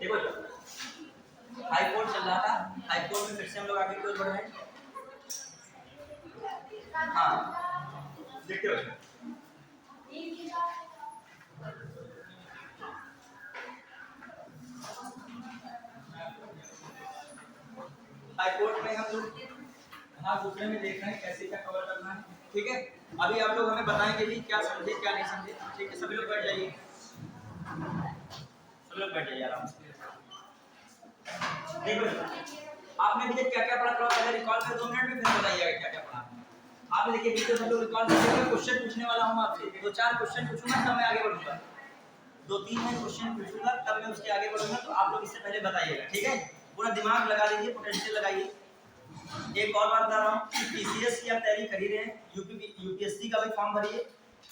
देखो high court चल रहा था, हाई कोर्ट में फिर से हम लोग आगे की ओर बढ़ रहे हैं। हाँ देखते हो हाई कोर्ट में हम लोग हाँ दूसरे में देख रहे हैं कैसे क्या कवर करना है। ठीक है, अभी आप लोग हमें बताएंगे भी क्या समझे क्या नहीं समझे। ठीक है, सभी लोग बैठ जाइए, सभी लोग बैठ जाइए आराम से। देखो आपने भी क्या क्या पढ़ा थोड़ा पहले रिकॉल कर 2 मिनट में, फिर बताइएगा क्या क्या पढ़ा आपने। देखिए वीडियो सब लोग रिकॉल करिएगा, क्वेश्चन पूछने वाला हूँ आपसे, 2-4 क्वेश्चन पूछूंगा तब मैं आगे बढ़ूंगा। 2-3 मैं क्वेश्चन पूछूंगा तब मैं उसके आगे बढ़ूंगा, तो आप लोग इससे पहले बताइएगा। ठीक है, पूरा दिमाग लगा लीजिए, पोटेंशियल लगाइए। एक और बात बता रहा हूँ, पीसीएस की आप तैयारी कर ही रहे हैं, यूपीएससी का भी फॉर्म भरिए।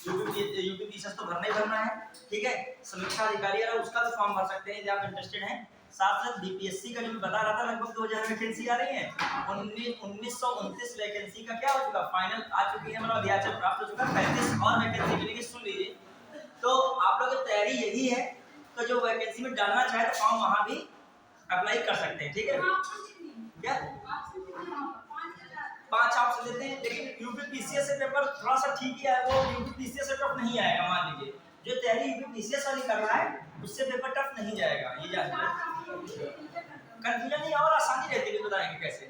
यूपी पीसीएस तो भरना ही भरना है। ठीक है, समीक्षा अधिकारी है उसका भी फॉर्म भर सकते हैं यदि आप इंटरेस्टेड हैं। साथ साथ बीपीएससी का जो मैं बता रहा था लगभग 2000 वैकेंसी आ रही है। 1929 वैकेंसी का क्या हो चुका, फाइनल आ चुकी है, मतलब अध्याचन प्राप्त हो चुका। 35 और वैकेंसी मिलेगी, सुन लीजिए। तो आप लोग की तैयारी यही है, तो जो वैकेंसी में डालना चाहे तो फॉर्म वहां भी अप्लाई कर सकते हैं। ठीक है, क्या 5 ऑप्शन देते हैं, लेकिन यूपी पीसीएस से पेपर थोड़ा सा ठीक ही है, वो यूपी पीसीएस से टफ नहीं आएगा। मान लीजिए जो तैयारी यूपी पीसीएस वाली कर रहा है उससे पेपर टफ नहीं जाएगा, ये जान लीजिए। कंफ्यूजन नहीं और आसानी रहती है, बताएंगे कैसे।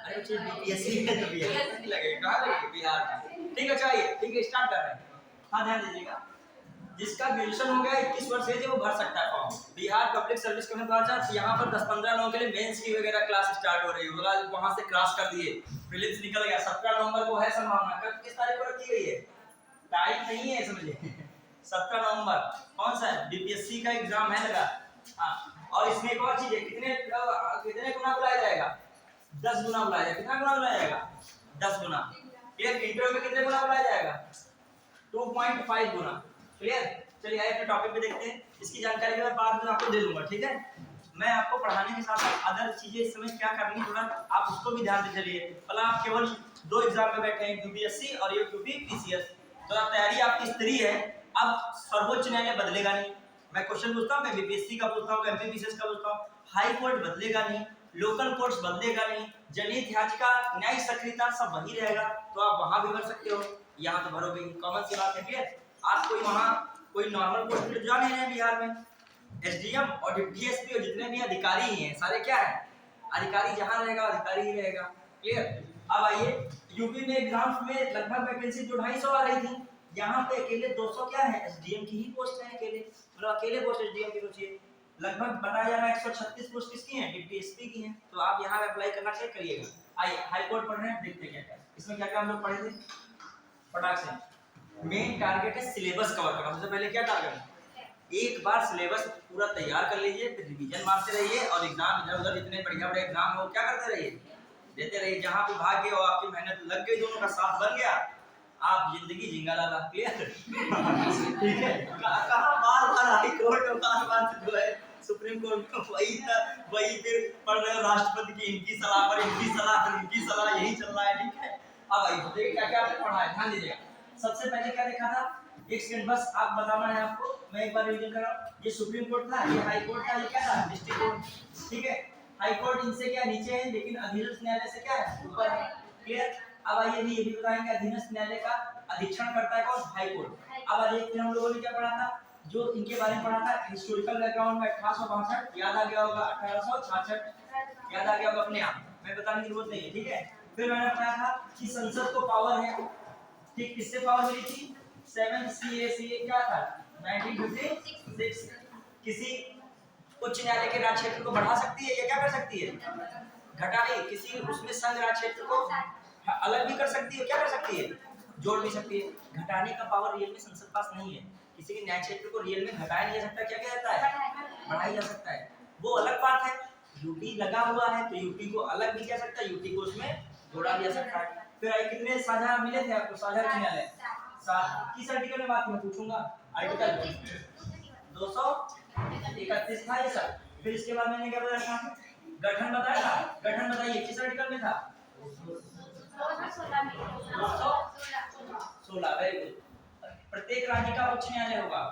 अरे बच्चे बीपीएससी है तो बिहार नहीं लगेगा, कहाँ लगेगा बिहार में। ठीक है चलिए, ठीक है स्टार्ट कर रहे हैं। हाँ ध्यान दीजिएगा, जिसका ग्रेजुएशन हो गया 21 वर्ष एज वो भर सकता है form. Bihar public service commission 2000, यहाँ पर 10-15 लोगों के लिए मेंस की वगैरह क्लास स्टार्ट हो रही है, वहां से क्रॉस कर दिए, प्रीलिम्स निकल गया। 17 नवंबर को है संभावना, कब किस तारीख को रखी गई है, तारीख नहीं है समझिए 17 नवंबर। कौन सा है, बीपीएससी का एग्जाम है लगा। हाँ, और इसमें एक और चीज है, कितने गुना बुलाया जाएगा, 10 गुना बुलाया जाएगा। कितना गुना बुलाया जाएगा, 10 गुना। इंटरव्यू में कितने गुना बुलाया जाएगा, 2.5 गुना। क्लियर, चलिए आइए अपने टॉपिक पे देखते हैं। इसकी जानकारी के बाद में आपको दे दूंगा। ठीक है, मैं आपको पढ़ाने के साथ साथ अदर चीजें इस समय क्या करनी है थोड़ा आप उसको भी ध्यान दे चलिए। मतलब आप केवल 2 एग्जाम में बैठे हैं, यूपीएससी और यूपी पीसीएस, तो आप तैयारी आपकी स्त्री है। अब सर्वोच्च न्यायालय बदलेगा नहीं, मैं क्वेश्चन पूछता हूँ, मैं बीपीएससी का पूछता हूँ, एमपी पीसीएस का पूछता हूँ, हाई कोर्ट बदलेगा नहीं, लोकल कोर्ट्स बदलेगा नहीं, जनहित याचिका न्याय सक्रियता सब वही रहेगा, तो आप वहां भी भर सकते हो, यहाँ तो भरोगे, कॉमन सी बात है। क्लियर, आप कोई वहां कोई नॉर्मल पोस्ट पे जा नहीं है बिहार में, एसडीएम और डीएसपी और जितने भी अधिकारी हैं सारे क्या है, अधिकारी जहां रहेगा अधिकारी ही रहेगा। क्लियर, अब आइए यूपी में एग्जाम्स में लगभग वैकेंसी जो 250 आ रही थी, यहाँ पे अकेले 200 क्या है, एसडीएम की ही पोस्ट है अकेले, मतलब अकेले पोस्ट एसडीएम की सोचिए। लगभग बताया जा रहा है 136 पोस्ट किसकी है, डीएसपी की है, तो आप यहाँ अप्लाई करना चाहिए, करिएगा। आइए हाई कोर्ट पढ़ रहे हैं, देखते हैं क्या क्या इसमें क्या क्या हम लोग पढ़े थे फटाक से। मेन टारगेट है सिलेबस कवर करना, सबसे पहले क्या टारगेट है, एक बार सिलेबस पूरा तैयार कर लीजिए, फिर रिवीजन मारते रहिए, और एग्जाम इधर उधर जितने बढ़िया बड़े एग्जाम हो क्या करते रहिए, देते रहिए। जहां पे भाग्य और आपकी मेहनत लग गई, दोनों का साथ बन गया, आप जिंदगी जिंगा लाला। क्लियर ठीक है, कहां बार बार हाई कोर्ट और बार बार जो है सुप्रीम कोर्ट में वही फिर पढ़ रहे हो, राष्ट्रपति की इनकी सलाह पर इनकी सलाह पर इनकी सलाह, यही चल रहा है। ठीक है, अब आइए देखिए क्या क्या आपने पढ़ा है, ध्यान दीजिएगा। सबसे पहले क्या देखा था, एक सेकंड बस आप बताना है आपको, मैं एक बार रिवीजन कर रहा हूँ। ये सुप्रीम कोर्ट था, ये हाई कोर्ट था, ये क्या था, डिस्ट्रिक्ट कोर्ट। ठीक है, हाई कोर्ट इनसे क्या नीचे है, लेकिन अधीनस्थ न्यायालय से क्या है, ऊपर है। क्लियर, अब आइए ये भी बताएंगे अधीनस्थ न्यायालय का अधीक्षण करता है कौन, हाई कोर्ट। अब आइए फिर हम लोगों ने क्या पढ़ा था, जो इनके बारे में पढ़ा था, हिस्टोरिकल बैकग्राउंड में 1862 याद आ गया होगा, 1866 याद आ गया होगा अपने आप, मैं बताने की जरूरत नहीं है। ठीक है, फिर मैंने बताया था कि संसद को पावर है, ठीक, किससे पावर मिली थी, 7 CACA क्या था 1956, किसी उच्च न्यायालय के राज्य क्षेत्र को बढ़ा सकती है या क्या कर सकती है, घटा नहीं, किसी उसमें संघ राज्य क्षेत्र को अलग भी कर सकती है, क्या कर सकती है, जोड़ भी सकती है। घटाने का पावर रियल में संसद पास नहीं है, किसी के न्याय क्षेत्र को रियल में घटाया नहीं जा सकता, क्या क्या जाता है, बढ़ाया जा सकता है, वो अलग बात है। यूटी लगा हुआ है तो यूटी को अलग भी जा सकता है, यूटी को उसमें जोड़ा भी जा सकता है। फिर आई कितने साझा मिले थे आपको, साझा न्यायालय किस आर्टिकल में बात मैं पूछूंगा, आर्टिकल 231 था ये सब। फिर इसके बाद मैंने क्या बताया था, गठन बताया था, गठन बताइए किस आर्टिकल में था, 216। वेरी गुड, प्रत्येक राज्य का उच्च न्यायालय होगा,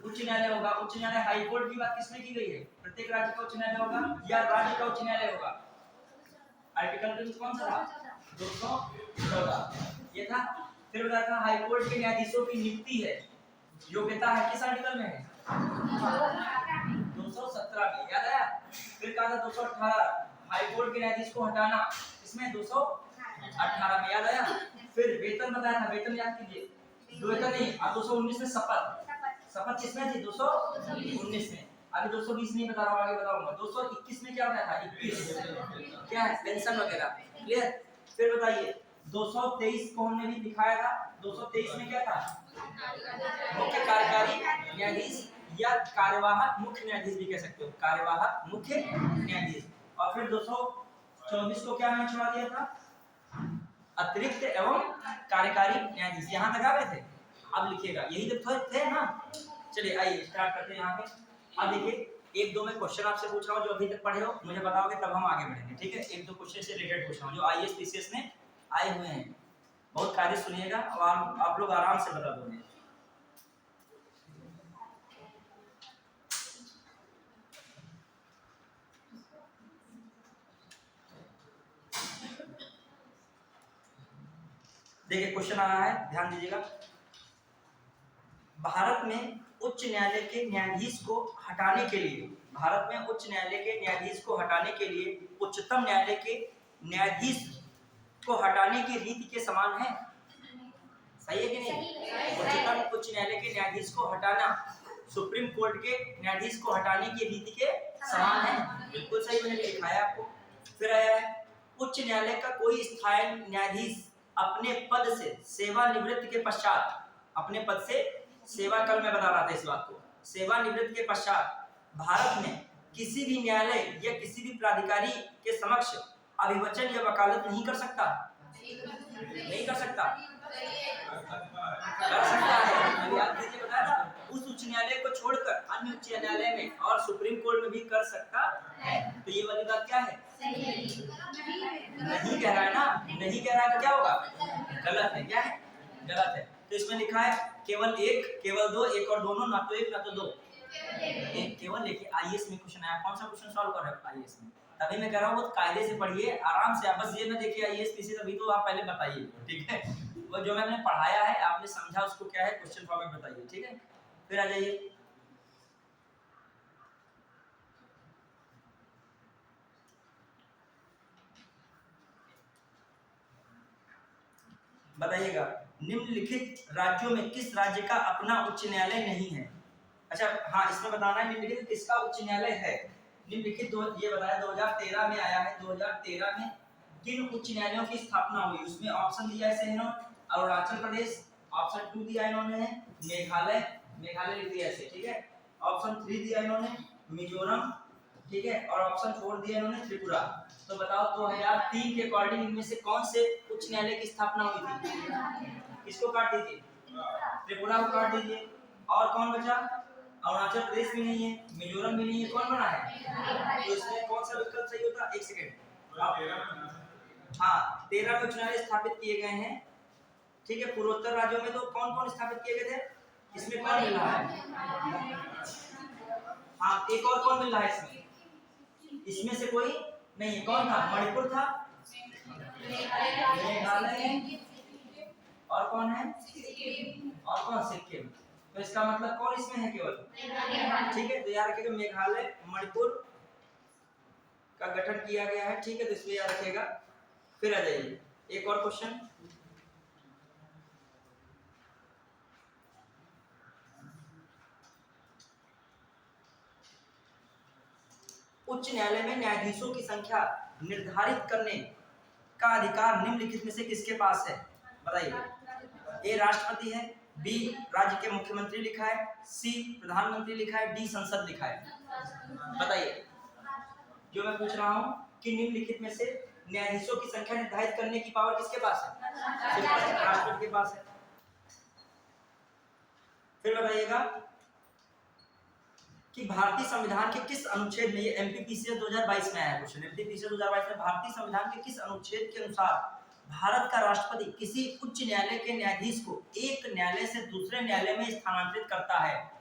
उच्च न्यायालय होगा। उच्च न्यायालय हाई कोर्ट की बात किसमें की गई है? प्रत्येक राज्य का उच्च न्यायालय होगा या राज्य का उच्च न्यायालय होगा? आर्टिकल कौन सा था? 214 ये था। फिर बताया था हाई कोर्ट के न्यायाधीशों की नियुक्ति है, योग्यता है, किस आर्टिकल में है? 217 में, याद आया? फिर कहा था 218 हाई कोर्ट के न्यायाधीश को हटाना, इसमें 218 में, याद आया? फिर वेतन बताया था, वेतन याद कीजिए, वेतन नहीं, अब 219 में शपथ, शपथ किसमें थी? 219 में। अभी 220 नहीं बता रहा हूँ, आगे बताऊंगा। 221 में क्या बताया था? 21 क्या है? पेंशन वगैरह, क्लियर? फिर बताइए 223 को हमने भी दिखाया था। 223 में क्या था? मुख्य कार्यकारी न्यायाधीश या कार्यवाहक मुख्य न्यायाधीश भी कह सकते हो, कार्यवाहक मुख्य न्यायाधीश। और फिर 224 को क्या मैंने छोड़ा दिया था? अतिरिक्त एवं कार्यकारी न्यायाधीश। यहाँ तक आ गए थे? अब लिखिएगा, यही तो थे ना। चलिए आइए स्टार्ट करते हैं यहाँ पे। अब देखिए एक दो मैं क्वेश्चन आपसे पूछ रहा हूँ, जो अभी तक पढ़े हो मुझे बताओगे, तब हम आगे बढ़ेंगे, ठीक है? एक दो क्वेश्चन से रिलेटेड पूछ रहा हूँ जो आईएएस पीसीएस में आए हुए हैं। बहुत कायदे सुनिएगा और आप लोग आराम से बता दोगे। देखिए क्वेश्चन आ रहा है, ध्यान दीजिएगा। भारत में उच्च न्यायालय के न्यायाधीश को हटाने के लिए, भारत में उच्च न्यायालय के न्यायाधीश को हटाने के लिए उच्चतम न्यायालय के न्यायाधीश को हटाने की रीति के समान है। सही है कि नहीं? उच्चतम उच्च न्यायालय के न्यायाधीश को हटाना सुप्रीम कोर्ट के न्यायाधीश को हटाने की रीति के समान है। बिल्कुल सही, मैंने लिखा है आपको। फिर आया है उच्च न्यायालय का कोई स्थायी न्यायाधीश अपने पद से सेवानिवृत्ति के पश्चात, अपने पद से सेवा, कल मैं बता रहा था इस बात को, सेवानिवृत्ति के पश्चात भारत में किसी भी न्यायालय या किसी भी प्राधिकारी के समक्ष अभिवचन या वकालत नहीं कर सकता। नहीं कर सकता, कर सकता है। अभी आप देखिए बताया था, उस उच्च न्यायालय को छोड़कर अन्य उच्च न्यायालय में और सुप्रीम कोर्ट में भी कर सकता है। तो ये वाली बात क्या है? नहीं कह रहा है ना, नहीं कह रहा है तो क्या होगा? गलत है। क्या है? गलत है। तो इसमें लिखा है केवल एक, केवल दो, एक और दोनों, ना तो एक ना तो दो, एक केवल। देखिए आईएएस में क्वेश्चन आया, कौन सा क्वेश्चन सॉल्व कर रहे हो आईएएस में? तभी मैं कह रहा हूँ बहुत कायदे से पढ़िए, आराम से। आप बस ये ना देखिए आईएएस पीसीएस, अभी तो आप पहले बताइए, ठीक है? वो जो मैंने पढ़ाया है, आपने समझा उसको क्या है, क्वेश्चन फॉर्मेट बताइए, ठीक है? फिर आ जाइए बताइएगा, निम्नलिखित राज्यों में किस राज्य का अपना उच्च न्यायालय नहीं है? अच्छा हाँ, इसमें बताना है निम्नलिखित किसका उच्च न्यायालय है। निम्नलिखित ये बताया 2013 में आया है। 2013 में किन उच्च न्यायालयों की स्थापना हुई? उसमें ऑप्शन दिया है इन्होंने, अरुणाचल प्रदेश, ऑप्शन 2 दिया इन्होंने मेघालय, मेघालय लिख दिया ऐसे, ठीक है? ऑप्शन 3 दिया इन्होंने मिजोरम, ठीक है? और ऑप्शन 4 दिया इन्होंने त्रिपुरा। तो बताओ 2003 के अकॉर्डिंग इनमें से कौन से उच्च न्यायालय की स्थापना हुई थी? किसको काट दीजिए? त्रिपुरा को काट दीजिए। और कौन बचा? अरुणाचल प्रदेश भी नहीं है, मिजोरम भी नहीं है, कौन बना है? तो इसमें कौन सा विकल्प सही होता? एक सेकंड। हाँ, 13 उच्च न्यायालय स्थापित किए गए हैं, ठीक है? पूर्वोत्तर राज्यों में तो कौन कौन स्थापित किए गए थे? इसमें कौन मिल रहा है? हाँ, एक और कौन मिल रहा है इसमें? इसमें से कोई नहीं है। कौन था? मणिपुर था, मेघालय, और कौन है? और कौन? सिक्किम। तो इसका मतलब कौन इसमें है? केवल, ठीक है? तो याद रखिएगा मेघालय मणिपुर का गठन किया गया है, ठीक है? तो इसमें याद रखिएगा। फिर आ जाइए एक और क्वेश्चन। उच्च न्यायालय में न्यायाधीशों की संख्या निर्धारित करने का अधिकार निम्नलिखित में से किसके पास है? बताइए। ए राष्ट्रपति है, बी राज्य के मुख्यमंत्री लिखा है, सी प्रधानमंत्री लिखा है, डी संसद लिखा है। बताइए, जो मैं पूछ रहा हूँ कि निम्नलिखित में से न्यायाधीशों की संख्या निर्धारित करने की पावर किसके पास है? राष्ट्रपति के पास है। फिर बताइएगा कि भारतीय संविधान के किस अनुच्छेद में, ये एमपीपीसीएस 2022 में आया है क्वेश्चन, एमपीपीसीएस 2022 में भारतीय संविधान के किस अनुच्छेद के अनुसार भारत का राष्ट्रपति किसी उच्च न्यायालय के न्यायाधीश को एक न्यायालय से दूसरे न्यायालय में स्थानांतरित करता है?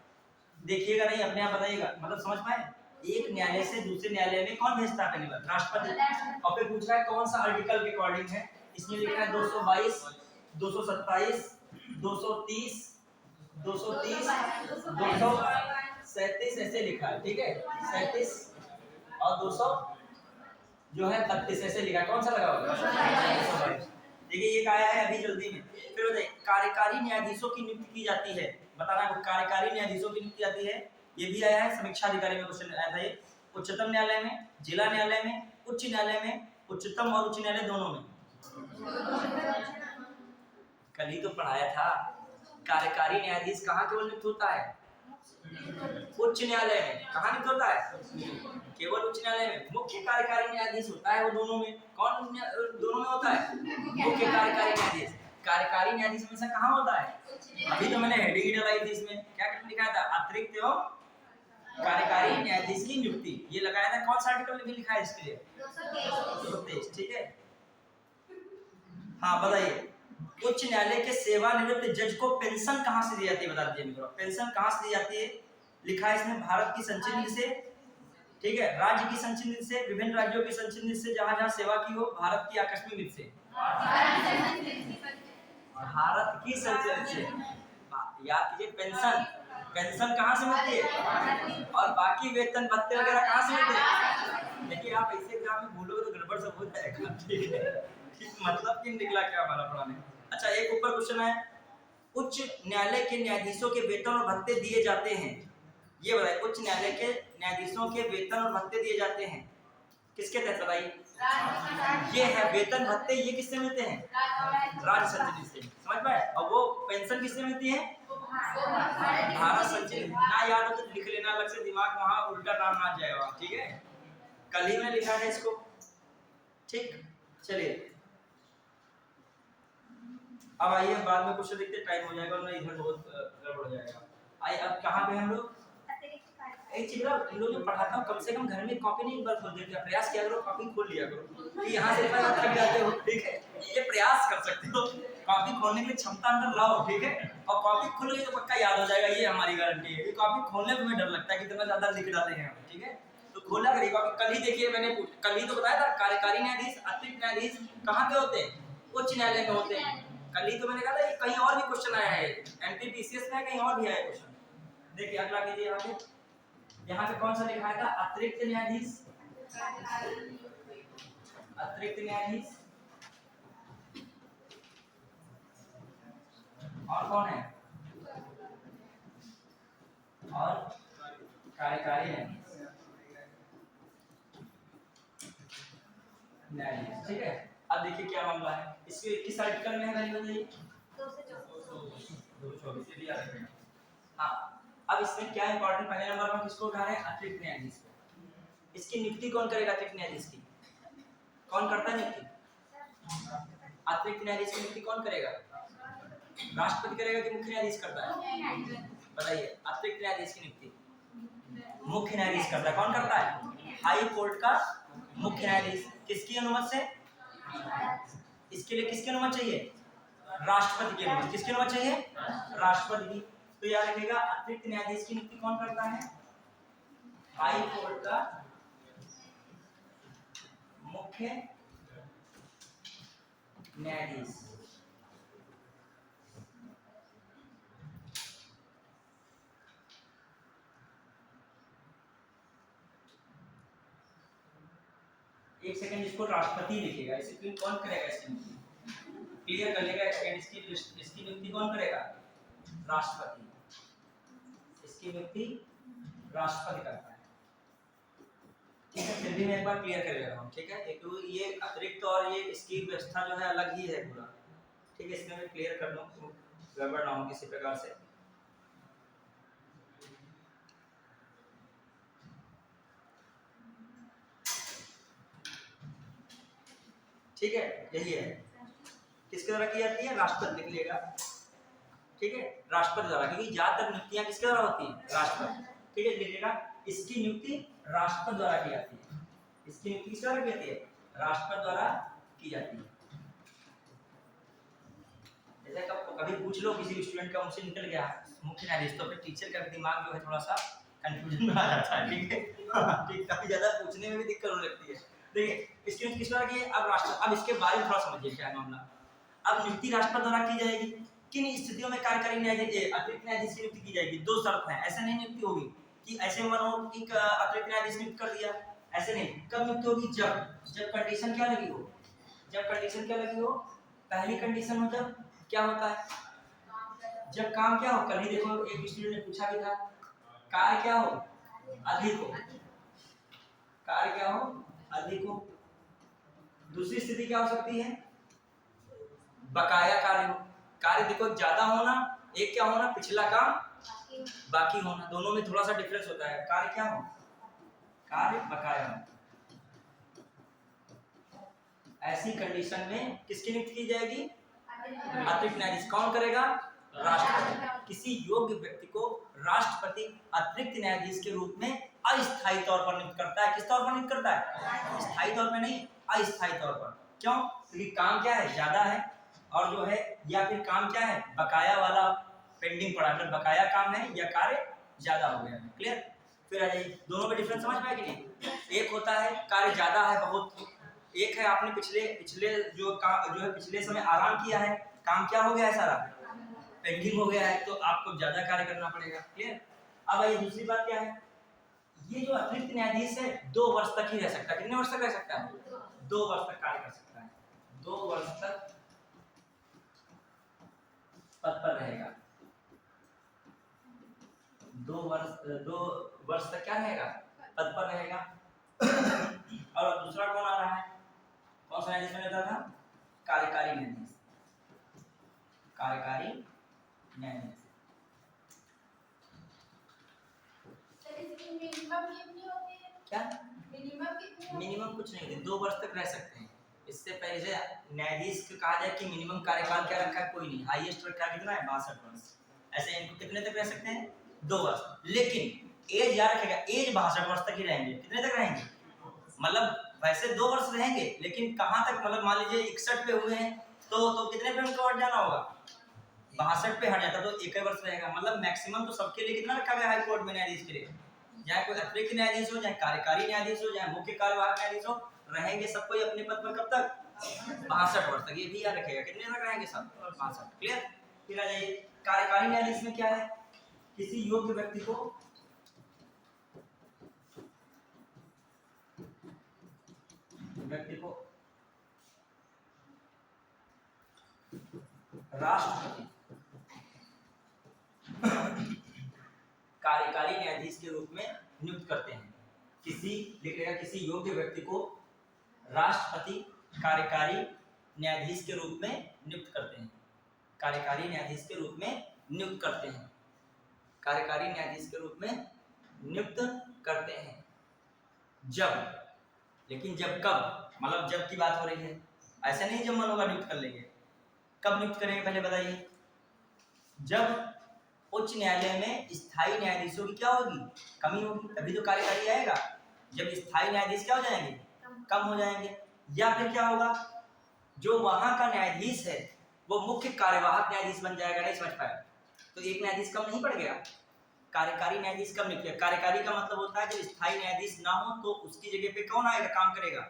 देखिएगा नहीं, अपने आप बताइएगा, मतलब समझ पाए। एक न्यायालय से दूसरे न्यायालय में कौन भेजता है पहली बार? राष्ट्रपति। और फिर पूछ रहा है कौन सा आर्टिकल के अकॉर्डिंग है, इसमें लिखा है 222, 227, 230, 230, 237 ऐसे लिखा है, ठीक है, 37 और 200 जो है 32 ऐसे लिखा है, कौन सा लगा होगा? 222। देखिए ये आया है अभी जल्दी में। फिर बताइए कार्यकारी न्यायाधीशों की नियुक्ति की जाती है, बताना है कार्यकारी न्यायाधीशों की नियुक्ति जाती है, ये भी आया है समीक्षा अधिकारी में क्वेश्चन आया था ये। उच्चतम न्यायालय में, जिला न्यायालय में, उच्च न्यायालय में, उच्चतम और उच्च न्यायालय दोनों में। कल ही तो पढ़ाया था, कार्यकारी न्यायाधीश कहाँ केवल नियुक्त होता है? उच्च न्यायालय में। कहाँ नियुक्त होता है? केवल उच्च न्यायालय में। मुख्य कार्यकारी न्यायाधीश होता है वो दोनों में। कौन दोनों में होता है? मुख्य कार्यकारी न्यायाधीश। कार्यकारी न्यायाधीश हमेशा कहाँ होता है? अभी तो मैंने हेडिंग डलाई थी इसमें, क्या लिखा था? अतिरिक्त एवं कार्यकारी न्यायाधीश की नियुक्ति, ये लगाया था। कौन सा आर्टिकल भी लिखा है इसके लिए? 223, ठीक है। हाँ बताइए, उच्च न्यायालय के सेवानिवृत्त जज को पेंशन कहाँ से दी जाती है, बता दीजिए मेरे को। पेंशन कहाँ से दी जाती है? लिखा है इसमें भारत की संचित निधि से, ठीक है, राज्य की संचित निधि से, विभिन्न राज्यों की संचित निधि से, जहाँ जहाँ सेवा की हो, भारत की आकस्मिक निधि से। भारत की संचित निधि से याद कीजिए। पेंशन, पेंशन कहाँ से मिलती है? और बाकी वेतन भत्ते वगैरह कहाँ से मिलते हैं? देखिए आप ऐसे एग्जाम में बोलोगे तो गड़बड़ सब हो जाएगा, ठीक है। मतलब कि निकला क्या हमारा पढ़ाने। अच्छा एक ऊपर क्वेश्चन है, उच्च न्यायालय के न्यायाधीशों के वेतन और भत्ते दिए जाते हैं, ये बताइए। उच्च न्यायालय के न्यायाधीशों के वेतन और भत्ते दिए जाते हैं किसके तहत, बताइए। ये है वेतन भत्ते, ये किससे मिलते हैं? राज्य संचित से, समझ पाए। और वो पेंशन किससे मिलती है? भारत संचित। ना याद हो तो लिख लेना अलग से, दिमाग वहां उल्टा नाम ना जाएगा, ठीक है। कल ही में लिखा है इसको, ठीक। चलिए अब आइए बाद में क्वेश्चन देखते, टाइम हो जाएगा और इधर बहुत गड़बड़ हो जाएगा। आइए अब कहाँ पे हम लोग? एक चीज इन लोग जो पढ़ाता हूँ कम से कम घर में कॉपी नहीं एक बार खोल देते, प्रयास किया करो कॉपी खोल लिया करो कि यहाँ से थक जाते हो, ठीक है। ये प्रयास कर सकते हो, कॉपी खोलने की क्षमता अंदर लाओ, ठीक है। और कॉपी खोलोगे तो पक्का याद हो जाएगा, ये हमारी गारंटी है। कॉपी खोलने में तुम्हें डर लगता है कितना ज्यादा लिख डाले हैं, ठीक है। तो खोला करिए कॉपी। कल ही देखिए मैंने कल ही तो बताया था, कार्यकारी न्यायाधीश अतिरिक्त न्यायाधीश कहाँ पे होते हैं? उच्च न्यायालय में होते हैं। कल ही तो मैंने कहा था कहीं और भी क्वेश्चन आया है, एमपीपीसीएस में कहीं और भी आया क्वेश्चन। देखिए अगला कीजिए, यहाँ पे कौन सा लिखा था? अतिरिक्त न्यायाधीश, अतिरिक्त न्यायाधीश। और कौन है? और कार्यकारी न्यायाधीश, ठीक है। अब देखिए क्या मामला है, इसके किस आर्टिकल में है पहले बताइए? 224। हाँ अब इसमें क्या इंपॉर्टेंट, पहले नंबर पर किसको उठा रहे हैं? अतिरिक्त न्यायाधीश को। इसकी नियुक्ति कौन करेगा? अतिरिक्त न्यायाधीश की कौन करता है नियुक्ति? अतिरिक्त न्यायाधीश की नियुक्ति कौन करेगा? राष्ट्रपति करेगा कि मुख्य न्यायाधीश करता है? बताइए। अतिरिक्त न्यायाधीश की नियुक्ति मुख्य न्यायाधीश करता है। कौन करता है? हाई कोर्ट का मुख्य न्यायाधीश। किसकी अनुमति से? इसके लिए किसकी अनुमति चाहिए? राष्ट्रपति की अनुमति। किसकी अनुमति चाहिए? राष्ट्रपति की। तो याद रखिएगा अतिरिक्त न्यायाधीश की नियुक्ति कौन करता है? हाई कोर्ट का मुख्य न्यायाधीश। एक सेकंड, इसको राष्ट्रपति लिखिएगा, इसे कौन करेगा? इसकी नियुक्ति क्लियर कर लेगा। इसकी नियुक्ति कौन करेगा? राष्ट्रपति। इसकी नियुक्ति राष्ट्रपति करता है, ठीक है। फिर भी मैं एक बार क्लियर कर ले रहा हूँ, ठीक है। क्योंकि ये अतिरिक्त और ये इसकी व्यवस्था जो है अलग ही है पूरा, ठीक है। इसमें मैं क्लियर कर लूँ तो गड़बड़ ना हो किसी प्रकार से। ठीक है, यही है। किसके द्वारा की जाती है? राष्ट्रपति लिख लिएगा, ठीक है। राष्ट्रपति द्वारा, क्योंकि ज्यादातर नियुक्तियां किसके द्वारा होती है? राष्ट्रपति, ठीक है। लिखिएगा इसकी नियुक्ति राष्ट्रपति द्वारा की जाती है। इसकी नियुक्ति किस द्वारा की जाती है? राष्ट्रपति द्वारा की जाती है। जैसे कभी पूछ लो किसी स्टूडेंट का मुझसे निकल गया मुख्य न्यायाधीश। तो फिर टीचर का दिमाग जो है थोड़ा सा कंफ्यूजन में आ जाता है, ठीक है। ठीक, काफी ज्यादा पूछने में भी दिक्कत होने लगती है। देखिए इसकी किस तरह की अब इसके बारे में थोड़ा समझिए क्या है मामला। अब नियुक्ति राष्ट्रपति द्वारा की जाएगी। किन स्थितियों में कार्यकारी न्यायाधीश अतिरिक्त न्यायाधीश की नियुक्ति की जाएगी? दो शर्त है, ऐसे नहीं नियुक्ति होगी कि ऐसे मानो कि अतिरिक्त न्यायाधीश नियुक्त कर दिया, ऐसे नहीं। कब नियुक्ति होगी? जब कंडीशन क्या लगी हो, जब कंडीशन क्या लगी हो, पहली कंडीशन मतलब क्या होता है, जब काम क्या हो, कल ही देखो एक स्टूडेंट ने पूछा भी था, कार्य क्या हो, अधिक हो, कार्य क्या हो, अधिक हो। दूसरी स्थिति क्या हो सकती है, बकाया कार्य हो, कार्य देखो ज्यादा होना, एक क्या होना, पिछला काम बाकी होना, दोनों में थोड़ा सा डिफरेंस होता है। कार्य क्या हो, कार्य बकाया हो। ऐसी कंडीशन में किसकी नियुक्ति की जाएगी? अतिरिक्त न्यायाधीश। कौन करेगा? राष्ट्रपति। किसी योग्य व्यक्ति को राष्ट्रपति अतिरिक्त न्यायाधीश के रूप में अस्थायी तौर पर नियुक्त करता है। किस तौर पर नियुक्त करता है? स्थायी तौर पर नहीं, अस्थायी तौर पर। क्यों? क्योंकि काम क्या है, ज्यादा है, और जो है या फिर काम क्या है, बकाया वाला पेंडिंग पड़ा है, बकाया काम है या कार्य ज्यादा हो गया है। क्लियर? फिर आ जाइए, दोनों में डिफरेंस समझ में आया कि नहीं? एक होता है कार्य ज्यादा है बहुत, एक है आपने पिछले जो है पिछले समय आराम किया है, काम क्या हो गया है, सारा पेंडिंग हो गया है, तो आपको ज्यादा कार्य करना पड़ेगा। क्लियर? अब आइए दूसरी बात क्या है, ये जो अतिरिक्त न्यायाधीश है 2 वर्ष तक ही रह सकता है। कितने वर्ष तक रह सकता है? 2 वर्ष तक कार्य कर सकता है। 2 वर्ष तक पद पर रहेगा। 2 वर्ष तक क्या रहेगा? पद पर रहेगा। और दूसरा कौन आ रहा है, कौन सा न्यायाधीश बना था? कार्यकारी न्यायाधीश। कार्यकारी न्यायाधीश। क्या मिनिमम कुछ नहीं होती, 2 वर्ष तक रह सकते हैं। इससे पहले न्यायाधीश को कहा जाए कि मिनिमम कार्यकाल क्या रखा है, कोई नहीं, हाईएस्ट रखा है कितना है, 62 वर्ष। ऐसे इनको कितने तक रह सकते हैं? 2 वर्ष। लेकिन एज याद रखेगा, एज 62 वर्ष तक ही रहेंगे। कितने तक रहेंगे? मतलब वैसे 2 वर्ष रहेंगे, लेकिन कहाँ तक, मतलब मान लीजिए 61 पे हुए हैं तो कितने पे उनको हट जाना होगा? 62 पे हट जाता तो 1 वर्ष रहेगा। मतलब मैक्सिमम तो सबके लिए कितना रखा गया हाई कोर्ट में न्यायाधीश के लिए, चाहे कोई अतिरिक्त न्यायाधीश हो, चाहे कार्यकारी न्यायाधीश हो, चाहे मुख्य कार्यवाहक न्यायाधीश हो, रहेंगे सब कोई अपने पद पर कब तक? 62 वर्ष तक। ये भी याद रखेगा, कितने तक रहेंगे सब? 62। क्लियर? फिर आ जाइए कार्यकारी न्यायाधीश में क्या है, किसी योग्य व्यक्ति को राष्ट्रपति कार्यकारी न्यायाधीश के रूप में नियुक्त करते हैं। किसी योग्य व्यक्ति को राष्ट्रपति कार्यकारी न्यायाधीश के रूप में नियुक्त करते हैं। कार्यकारी न्यायाधीश के रूप में नियुक्त करते हैं। कार्यकारी न्यायाधीश के रूप में नियुक्त करते हैं। लेकिन जब कब, मतलब जब की बात हो रही है, ऐसे नहीं जब मन होगा नियुक्त कर लेंगे। कब नियुक्त करेंगे पहले बताइए? जब उच्च न्यायालय में स्थायी न्यायाधीशों की क्या होगी? कमी होगी, तभी तो कार्यकारी आएगा। जब स्थायी न्यायाधीश क्या हो जाएंगे? कम हो जाएंगे। या फिर क्या होगा, जो वहां का न्यायाधीश है वो मुख्य कार्यवाहक न्यायाधीश बन जाएगा। नहीं समझ पाए तो एक न्यायाधीश कम नहीं पड़ गया। कार्यकारी न्यायाधीश कम नहीं किया। कार्यकारी का मतलब होता है जब स्थायी न्यायाधीश ना हो तो उसकी जगह पे कौन आएगा, काम करेगा?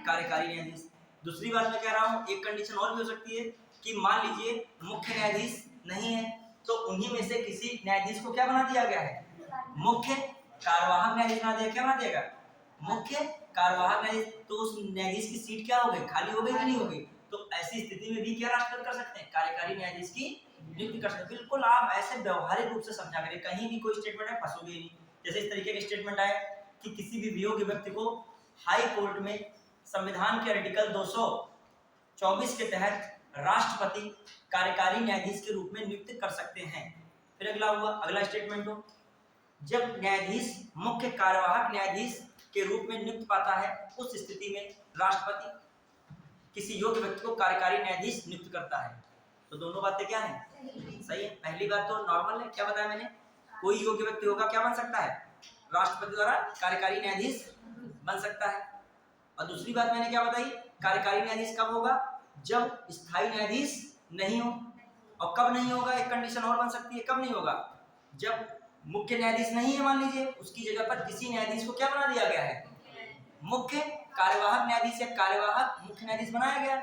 कार्यकारी न्यायाधीश। दूसरी बात मैं कह रहा हूँ, एक कंडीशन और भी हो सकती है कि मान लीजिए मुख्य न्यायाधीश नहीं है तो उन्हीं में से किसी न्यायाधीश को क्या बना दिया गया है? मुख्य कार्यवाहक न्यायाधीश बना दिया। क्या बना दिया? मुख्य कार्यवाहक न्यायाधीश। तो उस न्यायाधीश की सीट क्या हो गई? खाली हो गई कि नहीं हो गई? तो ऐसी स्थिति में भी क्या राष्ट्रपति कर सकते हैं? कार्यकारी न्यायाधीश की नियुक्ति कर सकते हैं। बिल्कुल आप ऐसे व्यवहारिक रूप से समझा करें, कहीं भी कोई स्टेटमेंट है फंसोगे नहीं। जैसे इस तरीके के स्टेटमेंट आए कि किसी भी योग्य व्यक्ति को हाई कोर्ट में संविधान के आर्टिकल 224 के तहत राष्ट्रपति कार्यकारी न्यायाधीश के रूप में नियुक्त कर सकते हैं। फिर अगला स्टेटमेंट हो, जब न्यायाधीश मुख्य कार्यवाहक न्यायाधीश के रूप में नियुक्त पाता है उस स्थिति में राष्ट्रपति किसी योग्य व्यक्ति को कार्यकारी न्यायाधीश नियुक्त करता है। तो दोनों बातें क्या हैं? सही है। पहली बात तो नॉर्मल है, क्या बताया मैंने? कोई योग्य व्यक्ति होगा क्या बन सकता है? राष्ट्रपति द्वारा कार्यकारी न्यायाधीश बन सकता है। और दूसरी बात मैंने क्या बताई? कार्यकारी न्यायाधीश कब होगा? जब स्थायी न्यायाधीश नहीं हो। और कब नहीं होगा? एक कंडीशन और बन सकती है, कब नहीं होगा? जब मुख्य न्यायाधीश नहीं है मान लीजिए, उसकी जगह पर किसी न्यायाधीश को क्या बना दिया गया है, मुख्य कार्यवाहक न्यायाधीश या कार्यवाहक मुख्य न्यायाधीश बनाया गया,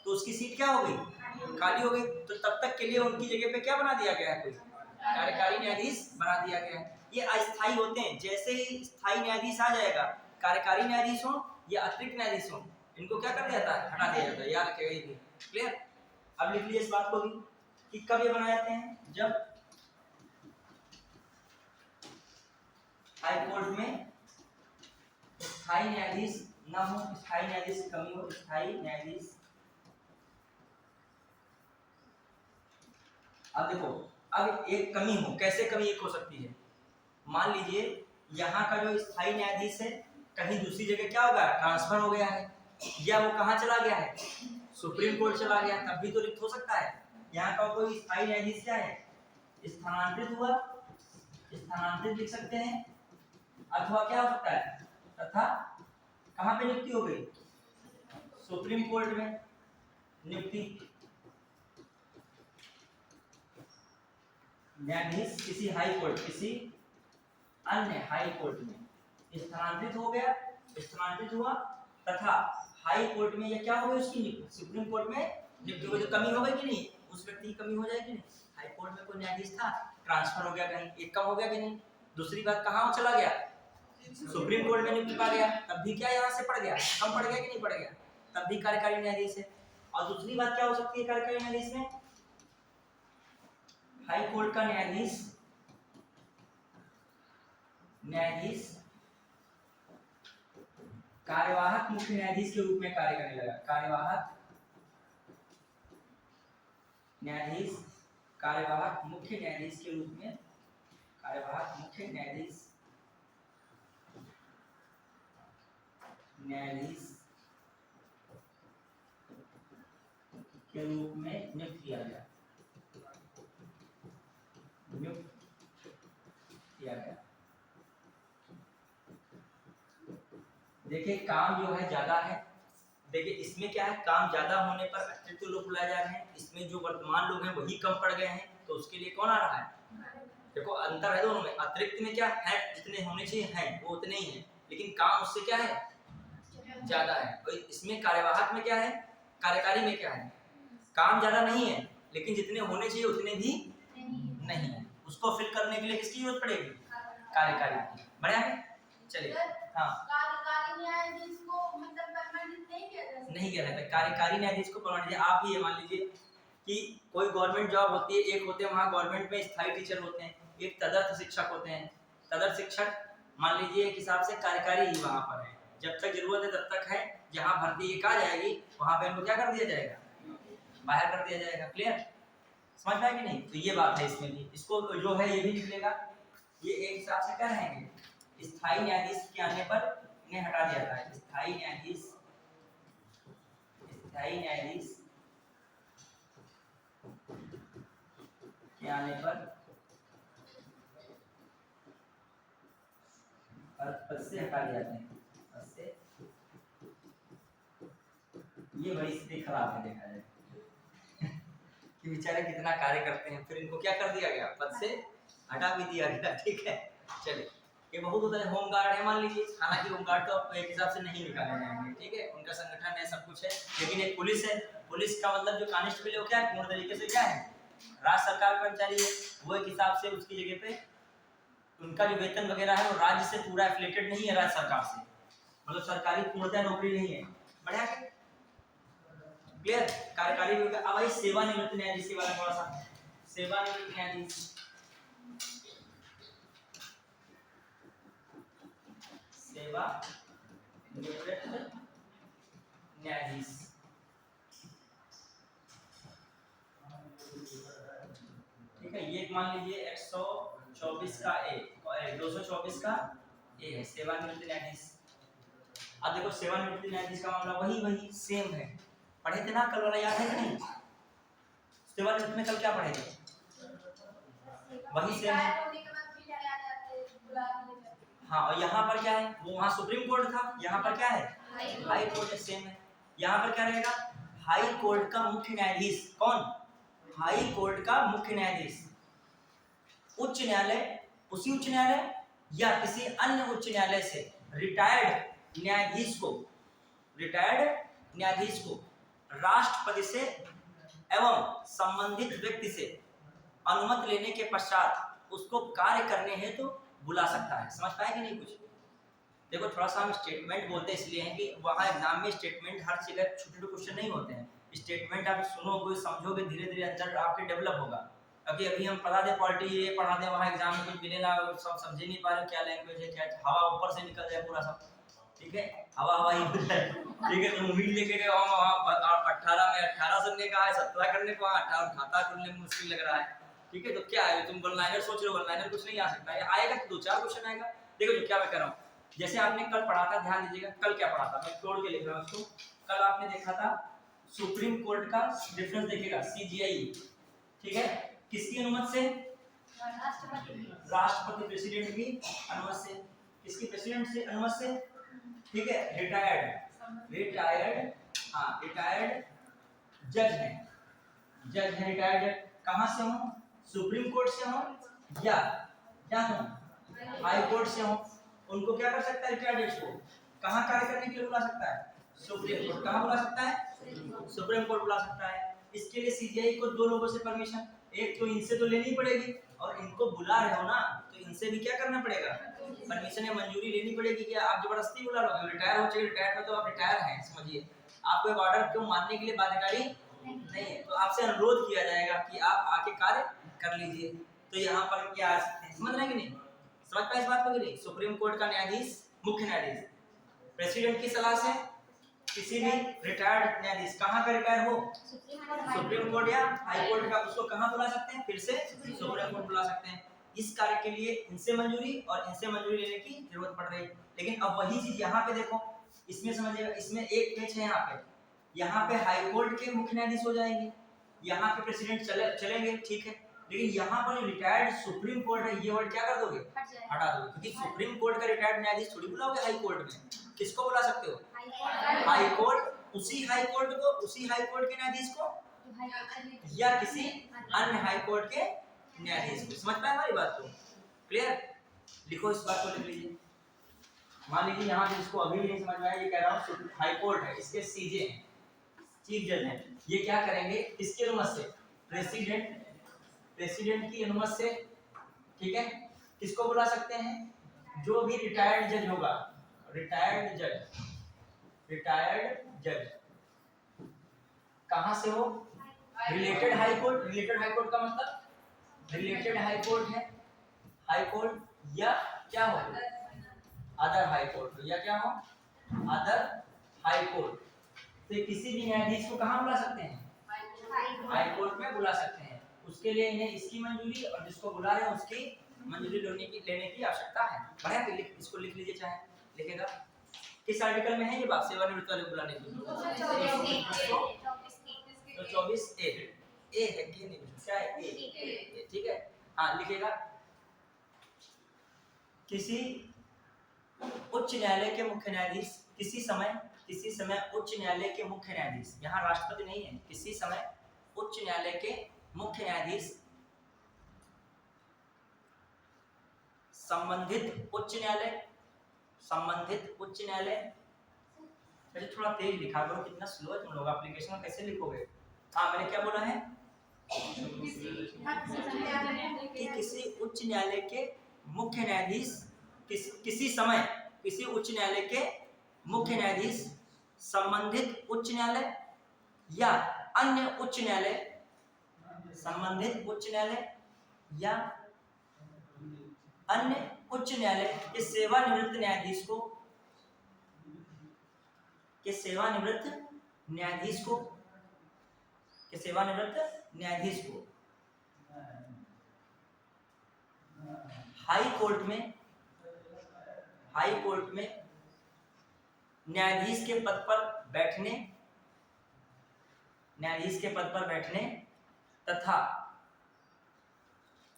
तो उसकी सीट क्या हो गई, खाली हो गई। तो तब तक के लिए उनकी जगह पे क्या बना दिया गया है, कोई कार्यकारी न्यायाधीश बना दिया गया है। ये अस्थायी होते हैं, जैसे ही स्थायी न्यायाधीश आ जाएगा, कार्यकारी न्यायाधीश हो या अतिरिक्त न्यायाधीश हो, इनको क्या कर दिया जाता है, हटा दिया जाता है। याद रखेगा ये, क्लियर। अब लिख लीजिए इस बात को भी कि कब ये बनाए जाते हैं, जब हाई कोर्ट में स्थायी न्यायाधीश ना हो, स्थायी न्यायाधीश की कमी हो, स्थायी न्यायाधीश। अब देखो, अब एक कमी हो, कैसे कमी एक हो सकती है, मान लीजिए यहाँ का जो स्थायी न्यायाधीश है कहीं दूसरी जगह क्या होगा, ट्रांसफर हो गया है, या वो कहाँ चला गया है, सुप्रीम कोर्ट चला गया, तब भी तो रिक्त हो सकता है। यहाँ का कोई स्थायी न्यायाधीश क्या है, स्थानांतरित हुआ, स्थानांतरित लिख सकते हैं, अथवा क्या हो सकता है, तथा कहाँ पे नियुक्ति हो गई, सुप्रीम कोर्ट में नियुक्ति। न्यायाधीश किसी हाई कोर्ट, किसी अन्य हाई कोर्ट में स्थानांतरित हो गया, स्थानांतरित हुआ, तथा हाई कोर्ट में या क्या हो गई उसकी नियुक्ति, सुप्रीम कोर्ट में नियुक्ति हो गई, तो कमी हो गई कि नहीं, उस व्यक्ति की कमी हो जाएगी नहीं। हाई कोर्ट में कोई न्यायाधीश था, ट्रांसफर हो गया कहीं, एक कम हो गया कि नहीं। दूसरी बात, कहाँ चला गया, सुप्रीम कोर्ट में नियुक्ति पा गया, तब भी क्या यहाँ से पड़ गया, कम पड़ गया कि नहीं पड़ गया, तब भी कार्यकारी न्यायाधीश है। और दूसरी बात क्या हो सकती है कार्यकारी न्यायाधीश में, हाई कोर्ट का न्यायाधीश कार्यवाहक मुख्य न्यायाधीश के रूप में कार्य करने लगा, कार्यवाहक न्यायाधीश, कार्यवाहक मुख्य न्यायाधीश के रूप में, कार्यवाहक मुख्य न्यायाधीश के रूप में नियुक्त किया गया, देखिए काम जो है ज्यादा है, देखिए इसमें क्या है, काम ज्यादा होने पर अतिरिक्त लोग बुलाए जा रहे हैं, इसमें जो वर्तमान लोग हैं वही कम पड़ गए हैं, तो उसके लिए कौन आ रहा है, देखो अंतर है दोनों में। अतिरिक्त में क्या है, जितने होने चाहिए हैं वो उतने ही हैं, लेकिन काम उससे क्या है, ज्यादा है। और इसमें कार्यवाहक में क्या है, कार्यकारी में क्या है, काम ज्यादा नहीं है, लेकिन जितने होने चाहिए उतने भी नहीं है, उसको फिल करने के लिए किसकी जरूरत पड़ेगी, कार्यकारी की। बढ़िया है, चलिए। हाँ, कार्यकारी न्यायाधीश को मतलब परमानेंट नहीं किया जा सकता, नहीं किया जाता कार्यकारी न्यायाधीश को परमानेंट। आप ही ये मान लीजिए कि कोई गवर्नमेंट जॉब होती है, एक होते हैं वहाँ गवर्नमेंट में स्थायी टीचर होते हैं, एक तदर्थ शिक्षक होते हैं। तदर्थ शिक्षक मान लीजिए एक हिसाब से कार्यकारी ही वहाँ पर है, जब तक जरूरत है तब तक है, जहाँ भर्ती एक आ जाएगी वहाँ पे इनको क्या कर दिया जाएगा, बाहर कर दिया जाएगा। क्लियर, समझ पाए कि नहीं। तो ये बात है इसमें भी, इसको जो है ये भी निकलेगा, ये एक हिसाब से क्या रहेंगे, स्थायी न्यायाधीश के आने पर इन्हें हटा दिया जाता है। स्थायी न्यायाधीश के आने पर पद से हटा दिया जाते हैं, पद से। ये बड़ी स्थिति खराब है, देखा जाए कि बेचारे कितना कार्य करते हैं, फिर इनको क्या कर दिया गया, पद से हटा भी दिया गया। ठीक है, चलिए। ये बहुत होता है, होमगार्ड है मान लीजिए, हालांकि होमगार्ड तो एक हिसाब से नहीं निकाले जाएंगे, ठीक है, उनका संगठन है, सब कुछ है, लेकिन एक पुलिस है, पुलिस का मतलब जो कांस्टेबल है वो क्या है, पूर्ण तरीके से क्या है, राज्य सरकार कर्मचारी है, वो एक हिसाब से उसकी जगह पे उनका जो वेतन वगैरह है वो राज्य से पूरा एफिलेटेड नहीं है, राज्य सरकार से, मतलब सरकारी पूर्णतः नौकरी नहीं है। बढ़िया, क्लियर। कार्यकारी अब भाई सेवानिवृत्त न्यायाधीश के बारे में थोड़ा सा, सेवानिवृत्त न्यायाधीश, सेवानिवृत्त न्यायाधीश, ठीक है, ये मान लीजिए 124 का ए, 224 का ए है, सेवानिवृत्त न्यायाधीश। अब देखो सेवानिवृत्त न्यायाधीश का मामला वही सेम है, पढ़े थे ना कल वाला, याद है कि नहीं, सेवानिवृत्त में कल क्या पढ़े थे, वही सेम है। हाँ, और यहाँ पर क्या है, वो वहाँ सुप्रीम कोर्ट था, यहाँ पर क्या है, हाई कोर्ट है, सेम है। यहाँ पर क्या रहेगा, हाई कोर्ट का मुख्य न्यायाधीश, कौन, हाई कोर्ट का मुख्य न्यायाधीश, उच्च न्यायालय, उसी उच्च न्यायालय या किसी अन्य उच्च न्यायालय से रिटायर्ड न्यायाधीश को राष्ट्रपति से एवं संबंधित व्यक्ति से अनुमति लेने के पश्चात उसको कार्य करने हेतु बुला सकता है। समझ पाए कि नहीं कुछ? देखो थोड़ा सा हम स्टेटमेंट बोलते हैं इसलिए हैं कि वहाँ एग्जाम में स्टेटमेंट हर जगह छोटे-छोटे क्वेश्चन नहीं होते हैं। स्टेटमेंट आप सुनोगे, समझोगे, धीरे-धीरे अंदर आपके डेवलप होगा। अभी हम पढ़ा दें पॉलिटी, ये पढ़ा दें, वहाँ एग्जाम में कुछ मिले ना, सब समझ नहीं पा रहे क्या लैंग्वेज है, क्या हवा ऊपर से निकल जाए पूरा सब, ठीक है, हवा ही हो जाए, ठीक है। तो उम्मीद लेके गए वहाँ 18 में 18 सुनने का है, 17 करने को 18 खाता करने में मुश्किल लग रहा है, ठीक है। तो क्या है, तुम वन लाइनर सोच रहे हो, वन लाइनर कुछ नहीं आ सकता है, आएगा तो 2-4 क्वेश्चन आएगा। देखो जो क्या मैं कर रहा हूँ, जैसे आपने कल पढ़ा था, ध्यान दीजिएगा, कल क्या पढ़ा था, मैं तोड़ के लिख रहा हूँ उसको। कल आपने देखा था सुप्रीम कोर्ट का डिफरेंस, देखिएगा CJI, ठीक है, किसकी अनुमति से? राष्ट्रपति प्रेसिडेंट की अनुमति से। किसकी? प्रेसिडेंट से अनुमति से, ठीक है। रिटायर्ड जज है, रिटायर्ड जज कहाँ से हो? सुप्रीम कोर्ट से हो या क्या हो, हाई कोर्ट से हो। उनको क्या कर सकता है? रिटायर्ड जज को कहाँ कार्य करने के लिए बुला सकता है? Supreme court. कहाँ बुला सकता है? सुप्रीम कोर्ट बुला सकता है। इसके लिए CJI को 2 लोगों से परमिशन, एक तो इनसे तो लेनी पड़ेगी, और इनको बुला रहे हो ना तो इनसे भी क्या करना पड़ेगा? परमिशन या मंजूरी लेनी पड़ेगी। क्या आप जबरदस्ती बुला लोगे? रिटायर हो चाहिए, रिटायर में तो आप रिटायर हैं, समझिए। आपको एक ऑर्डर क्यों मानने के लिए बाध्यकारी नहीं है, तो आपसे अनुरोध किया जाएगा कि आप आके कार्य कर लीजिए। तो यहाँ पर क्या आ सकते हैं, समझ रहे हैं कि नहीं? समझ पाए इस बात को कि नहीं? सुप्रीम कोर्ट का न्यायाधीश, मुख्य न्यायाधीश, प्रेसिडेंट की सलाह से किसी भी रिटायर्ड न्यायाधीश, कहाँ का रिटायर हो? सुप्रीम कोर्ट या हाई कोर्ट का, उसको कहाँ बुला सकते हैं? फिर से सुप्रीम कोर्ट बुला सकते हैं। इस कार्य के लिए इनसे मंजूरी और इनसे मंजूरी लेने की जरूरत पड़ रही है। लेकिन अब वही चीज यहाँ पे देखो, इसमें समझिएगा, इसमें एक पेज है यहाँ पे हाई कोर्ट के मुख्य न्यायाधीश हो जाएंगे, यहाँ पे प्रेसिडेंट चलेंगे, ठीक है। लेकिन यहाँ पर रिटायर्ड सुप्रीम कोर्ट है, ये वर्ड क्या कर दोगे? हटा दोगे, क्योंकि सुप्रीम कोर्ट का रिटायर्ड न्यायाधीश थोड़ी बुलाओगे हाई कोर्ट में। किसको बुला सकते हो? हाई कोर्ट, उसी हाई कोर्ट को, उसी हाई कोर्ट के न्यायाधीश को या किसी अन्य हाई कोर्ट के न्यायाधीश को। समझ पाए हमारी बात को? क्लियर? लिखो इस बात को, लिख लीजिए। मान लीजिए यहाँ जिसको अभी भी नहीं समझ में आया, ये कह रहा हूँ हाई कोर्ट है, इसके CJ हैं, चीफ जज हैं, ये क्या करेंगे? इसकी अनुमति से, प्रेसिडेंट की अनुमति से, ठीक है, किसको बुला सकते हैं? जो भी रिटायर्ड जज होगा, रिटायर्ड जज कहाँ से हो? Related high court. Related high court का मतलब रिलेटेड हाई कोर्ट है, हाई कोर्ट या क्या हो? अदर हाई कोर्ट, या क्या हो? अदर हाई कोर्ट से किसी भी न्यायाधीश को कहाँ बुला सकते हैं? हाई कोर्ट में बुला सकते हैं। उसके लिए इन्हें इसकी मंजूरी और जिसको बुला रहे हैं उसकी मंजूरी लेने की आवश्यकता है। बढ़िया, इसको लिख लीजिए, चाहे लिखेगा। किस आर्टिकल में है ये बात? सेवानिवृत्त वाले बुलाने की। तो 24A है कि नहीं? क्या है? A, ठीक है। हाँ, लिखेगा किसी उच्च न्यायालय के मुख्य न्यायाधीश, किसी समय उच्च न्यायालय के मुख्य न्यायाधीश, यहाँ राष्ट्रपति नहीं है, किसी समय उच्च न्यायालय के मुख्य न्यायाधीश संबंधित उच्च न्यायालय, अरे थोड़ा तेज लिखा करो, कितना स्लो है तुम लोग, एप्लीकेशन में कैसे लिखोगे? हाँ, मैंने क्या बोला है कि किसी उच्च न्यायालय के मुख्य न्यायाधीश, किसी उच्च न्यायालय के मुख्य न्यायाधीश संबंधित उच्च न्यायालय या अन्य उच्च न्यायालय, संबंधित उच्च न्यायालय या अन्य उच्च न्यायालय के सेवानिवृत्त न्यायाधीश को हाई कोर्ट में न्यायाधीश के पद पर बैठने तथा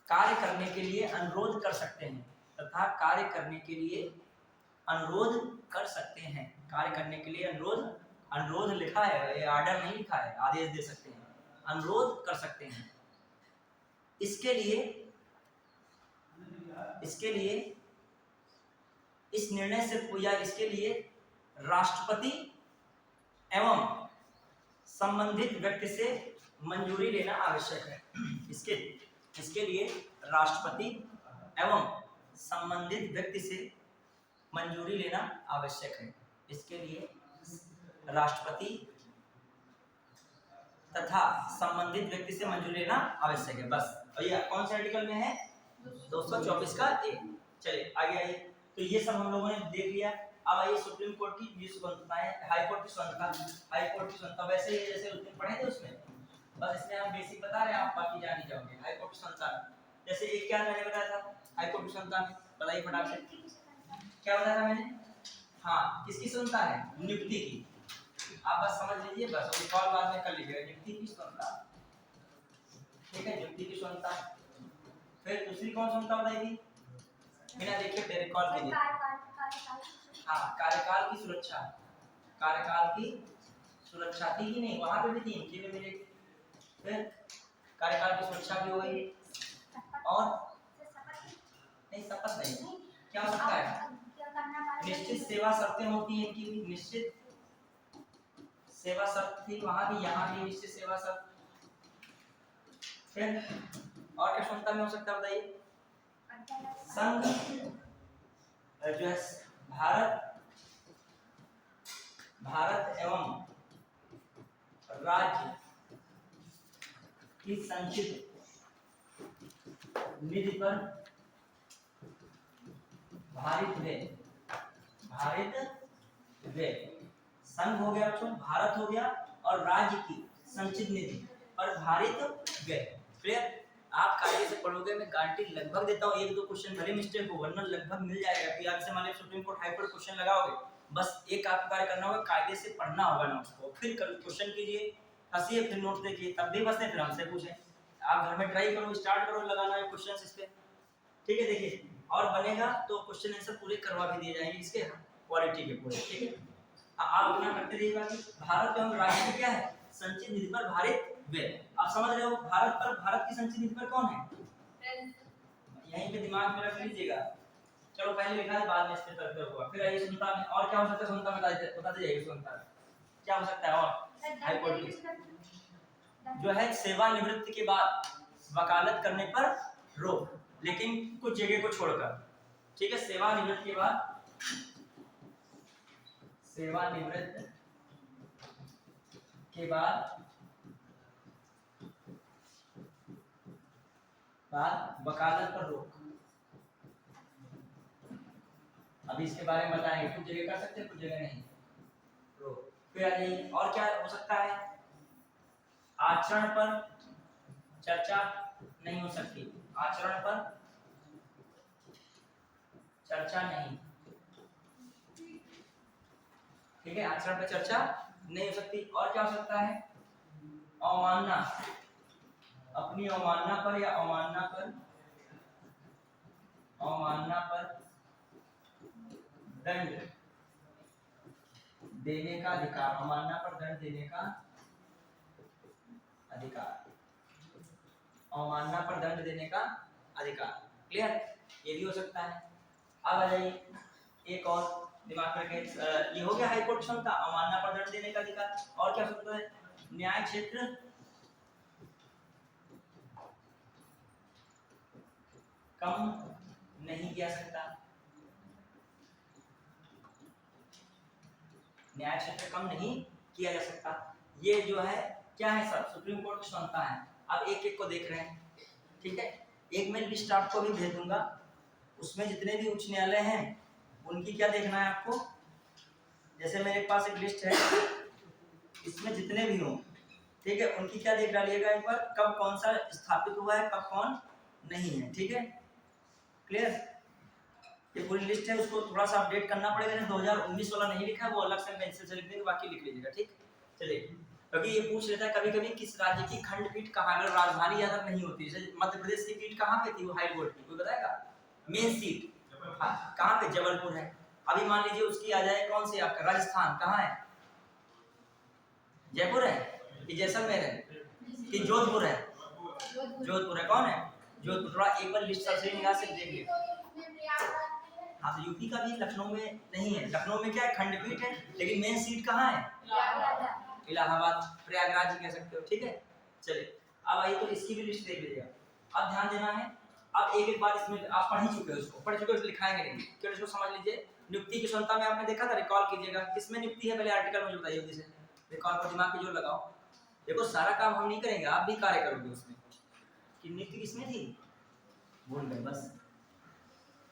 कार्य करने के लिए अनुरोध कर सकते हैं। कार्य करने के लिए अनुरोध लिखा है, ये ऑर्डर नहीं लिखा है, आदेश दे सकते हैं, अनुरोध कर सकते हैं। इसके लिए इसके लिए इस निर्णय से या इसके लिए राष्ट्रपति एवं संबंधित व्यक्ति से मंजूरी लेना आवश्यक है। इसके लिए राष्ट्रपति एवं संबंधित व्यक्ति से मंजूरी लेना आवश्यक है। इसके लिए राष्ट्रपति तथा संबंधित व्यक्ति से मंजूरी लेना आवश्यक है। बस। और ये कौन से आर्टिकल में है? 224 का ए। चलिए आगे आइए। तो ये सब हम लोगों ने देख लिया। अब आइए सुप्रीम कोर्ट की जो स्वतंत्रताएं, हाई कोर्ट की स्वतंत्रता वैसे ही जैसे उसमें पढ़े थे उसमें, बस इसमें हम बेसिक बता रहे हैं, आप बाकी जान ही जाओगे। हाई कोर्ट की स्वतंत्रता जैसे एक क्या मैंने बताया था हाई कोर्ट की स्वतंत्रता में, बताइए फटाक से क्या बताया था मैंने? हाँ, किसकी स्वतंत्रता है? नियुक्ति की। आप बस समझ लीजिए, बस रिकॉल बाद में कर लीजिएगा। नियुक्ति की स्वतंत्रता, ठीक है, नियुक्ति की स्वतंत्रता। फिर दूसरी कौन स्वतंत्रता बताई थी? बिना देखे रिकॉल कीजिए। हाँ, कार्यकाल की सुरक्षा। कार्यकाल की सुरक्षा थी कि नहीं? वहां पे भी थी, इनकी भी मिलेगी। फिर कार्यकाल की सुरक्षा भी हो गई। और नहीं, शपथ नहीं, क्या हो सकता है? निश्चित सेवा शर्तें होती हैं इनकी भी। निश्चित सेवा शर्त थी वहां भी, यहाँ भी निश्चित सेवा शर्त। फिर और क्या क्षमता में हो सकता है बताइए? संघ जो है भारत एवं राज्य की संचित निधि पर भारित व्यय। संघ हो गया बच्चों, भारत हो गया, और राज्य की संचित निधि पर भारित व्यय। क्लियर? आप कायदे से पढ़ोगे, मैं गारंटी लगभग देता हूँ, एक दो क्वेश्चन भले मिस्टेक हो, वरना लगभग मिल जाएगा। कि आप से मान लीजिए supreme court high court question लगाओगे, बस एक आपको कार्य करना होगा, कायदे से पढ़ना होगा ना उसको, फिर क्वेश्चन कीजिए, हंसिए, फिर नोट देखिए, तब भी फंसे फिर हमसे पूछें। आप घर में ट्राई करो, स्टार्ट करो लगाना है क्वेश्चन इस पे, ठीक है। देखिए, और बनेगा तो क्वेश्चन आंसर पूरे करवा भी दिए जाएंगे इसके क्वालिटी के पूरे, ठीक है। आप अपना करते रहिएगा कि भारत एवं राज्य क्या है? संचित निधि पर भारित व्यय। आप समझ रहे हो? भारत की संचित निधि पर कौन है? यहीं पे दिमाग में रख लीजिएगा। चलो पहले लिखा है, बाद में इस पे तर्क होगा। फिर आइए सुनता में, और क्या हो सकता है? सुनता में बताते जाइए। सुनता क्या हो सकता है? और हाई कोर्ट की जो है सेवानिवृत्ति के बाद वकालत करने पर रोक, लेकिन कुछ जगह को छोड़कर, ठीक है। सेवानिवृत्त के बाद वकालत पर रोक। अभी इसके बारे में बताएंगे, कुछ जगह कर सकते हैं, कुछ जगह नहीं, रोक। फिर आ जाइए, और क्या हो सकता है? आचरण पर चर्चा नहीं हो सकती। आचरण पर चर्चा नहीं, ठीक है, आचरण पर चर्चा नहीं हो सकती। और क्या हो सकता है? अवमानना, अपनी अवमानना पर या अवमानना पर दंड देने का अधिकार। अवमानना पर दंड देने का अधिकार, अवमानना पर दंड देने का अधिकार। क्लियर? ये भी हो सकता है। अब आ जाइए एक और दिमाग में रखें, ये हो गया हाई कोर्ट क्षमता, अवमानना पर दंड देने का अधिकार। और क्या हो सकता है? न्याय क्षेत्र कम नहीं किया सकता। न्याय क्षेत्र कम नहीं किया जा सकता। ये जो है क्या है? सब सुप्रीम कोर्ट की क्षमता है। अब एक एक को देख रहे हैं, ठीक है। एक मैं लिस्ट आपको भी भेज दूंगा, उसमें जितने भी उच्च न्यायालय हैं उनकी क्या देखना है आपको। जैसे मेरे पास एक लिस्ट है, इसमें जितने भी हों, ठीक है, उनकी क्या देख डालिएगा एक बार, कब कौन सा स्थापित हुआ है, कब कौन नहीं है, ठीक है। क्लियर? ये पूरी लिस्ट है, उसको थोड़ा सा अपडेट करना पड़ेगा। 2019 वाला नहीं लिखा है, वो अलग से पेंसिल से लिख देंगे, बाकी लिख लीजिएगा, ठीक। चलिए, क्योंकि ये पूछ लेता है कभी कभी किस राज्य की खंडपीठ कहाँ, अगर राजधानी ज्यादा नहीं होती, जैसे मध्य प्रदेश की पीठ कहाँ पे थी, वो हाई कोर्ट की, कोई बताएगा? मेन सीट कहाँ पे? जबलपुर है। अभी मान लीजिए उसकी आ जाए कौन सी, आपका राजस्थान कहाँ है? जयपुर है कि जैसलमेर है कि जोधपुर है? जोधपुर है। कौन है? जो थोड़ा एक बार लिस्ट सबसे निकाल से देख ले। तो इसमें प्रयागराज में है। हाँ तो यूपी का भी लखनऊ में नहीं है, लखनऊ में क्या है खंडपीठ है, लेकिन मेन सीट कहाँ है? प्रयागराज है। इलाहाबाद, प्रयागराज ही कह सकते हो, ठीक है। चलिए अब आइए तो इसकी भी लिस्ट देख लीजिएगा। अब ध्यान देना है, अब एक एक बार इसमें आप पढ़ ही चुके हो, इसको पढ़ चुके हो, लिखाएंगे नहीं, केवल इसको समझ लीजिए। नियुक्ति की क्षमता में आपने देखा था, रिकॉल कीजिएगा किसमें नियुक्ति है, पहले आर्टिकल मुझे बताइए जल्दी से, रिकॉल को दिमाग पे जोर लगाओ। देखो सारा काम हम नहीं करेंगे, आप भी कार्य करोगे उसमें। कि नियुक्ति किसमें थी, भूल गए बस,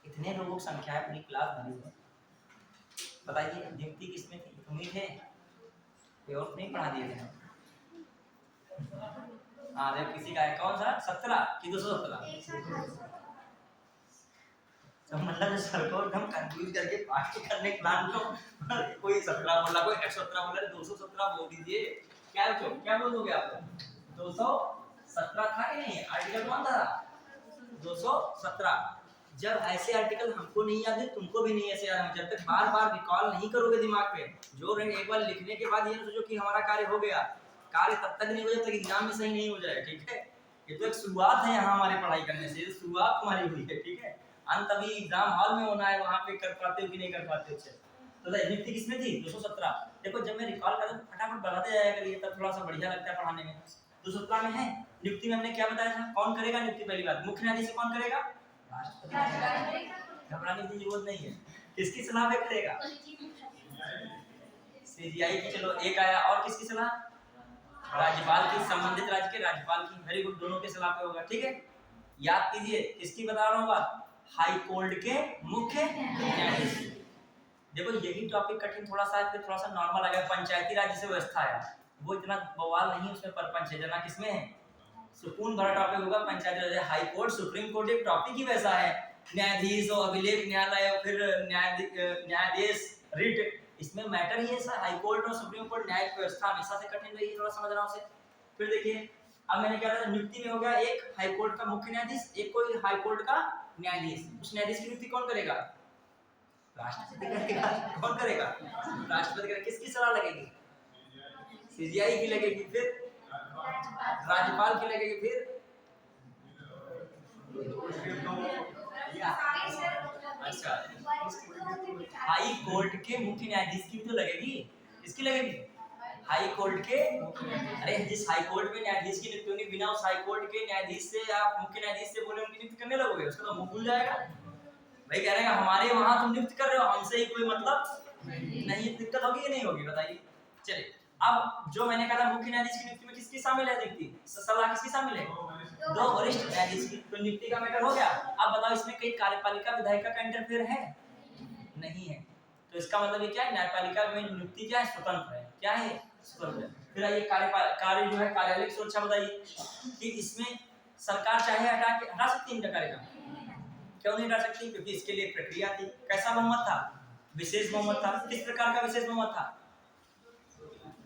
इतने लोगों की संख्या है पूरी क्लास भरी है, बताइए नियुक्ति किसमें थी, उम्मीद है कोई और नहीं पढ़ा दिए थे। हाँ देखो किसी का है, कौन सा 17 कि 217, तो मतलब सर को एकदम कंफ्यूज करके पार्टी करने के प्लान को कोई 17 बोला, कोई 117 बोला, 217 बोल दीजिए, क्या बोल दोगे आप? 217 था कि नहीं, आर्टिकल कौन था 217। जब ऐसे आर्टिकल हमको नहीं याद है, तुमको भी नहीं ऐसे याद है, जब तक बार बार रिकॉल नहीं करोगे दिमाग पे, जो एक बार लिखने के बाद ये ना सोचो कि हमारा कार्य हो गया, कार्य तब तक नहीं हो जब तक एग्जाम में सही नहीं हो जाए, ठीक है। ये तो एक शुरुआत है यहाँ हमारी पढ़ाई करने से, शुरुआत तुम्हारी हुई है, ठीक है। अंत अभी एग्जाम हॉल में होना है, वहाँ पे कर पाते हो कि नहीं कर पाते हो। तो नियुक्ति किसमें थी 217। देखो जब मैं रिकॉल करता हूँ फटाफट बढ़ाते जाया करिए, तब थोड़ा सा बढ़िया लगता है पढ़ाने में। 217 में है नियुक्ति में हमने क्या बताया था, कौन करेगा नियुक्ति, पहली बात मुख्य न्यायाधीश कौन करेगा, राष्ट्रपति। घबराने की जरूरत नहीं है, किसकी सलाह पे करेगा, सीजीआई की। चलो एक आया, और किसकी सलाह, राज्यपाल की, संबंधित राज्य के राज्यपाल की, वेरी गुड, दोनों के सलाह पे होगा, ठीक है। याद कीजिए किसकी बता रहा हूँ बात, हाई कोर्ट के मुख्य न्यायाधीश। देखो यही टॉपिक कठिन थोड़ा सा नॉर्मल आ गया, पंचायती राज से व्यवस्था है, वो इतना बवाल नहीं उसमें, परपंच है जना किसमें है, सुकून भरा टॉपिक होगा पंचायती राज। हाई कोर्ट सुप्रीम कोर्ट एक टॉपिक ही वैसा है, न्यायाधीश और अभिलेख न्यायालय और फिर न्यायाधीश रिट, इसमें मैटर ही है सर, हाई कोर्ट और सुप्रीम कोर्ट न्यायिक व्यवस्था हमेशा से कठिन रही है, थोड़ा समझ रहा हूँ। फिर देखिए अब मैंने क्या था, नियुक्ति में हो गया एक हाई कोर्ट का मुख्य न्यायाधीश, एक कोई हाई कोर्ट का न्यायाधीश, उस न्यायाधीश की नियुक्ति कौन करेगा, राष्ट्रपति करेगा। कौन करेगा, राष्ट्रपति करेगा। किसकी सलाह लगेगी, सीजीआई की लगेगी, फिर राज्यपाल की लगेगी, फिर अच्छा हाई कोर्ट के मुख्य न्यायाधीश की भी तो लगेगी, किसकी लगेगी, हाई कोर्ट के। अरे जिस हाई कोर्ट में न्यायाधीश की नियुक्ति होगी, बिना उस हाई कोर्ट के न्यायाधीश से आप मुख्य न्यायाधीश से बोले उनकी नियुक्ति करने लगोगे, उसका तो मुंह खुल जाएगा, भाई कह रहे हैं हमारे वहां तुम नियुक्त कर रहे हो, हमसे ही कोई मतलब नहीं, दिक्कत होगी कि नहीं होगी बताइए। चलिए अब जो मैंने कहा था मुख्य न्यायाधीश की नियुक्ति में किसकी शामिल है, देखती सलाह किसकी शामिल है, 2 वरिष्ठ न्यायाधीश की, तो नियुक्ति का मैटर हो गया। अब बताओ इसमें कई कार्यपालिका विधायिका का इंटरफेयर है, नहीं है, तो इसका मतलब ये क्या है, न्यायपालिका में नियुक्ति क्या है, स्वतंत्र है, क्या है, स्वतंत्र है। फिर आइए कार्य जो है कार्यालय की सुरक्षा बताइए, कि इसमें सरकार चाहे हटा सकती है इनका कार्यकाल, क्यों नहीं हटा सकती, क्योंकि इसके लिए प्रक्रिया थी, कैसा बहुमत था, विशेष बहुमत था। किस प्रकार का विशेष बहुमत था,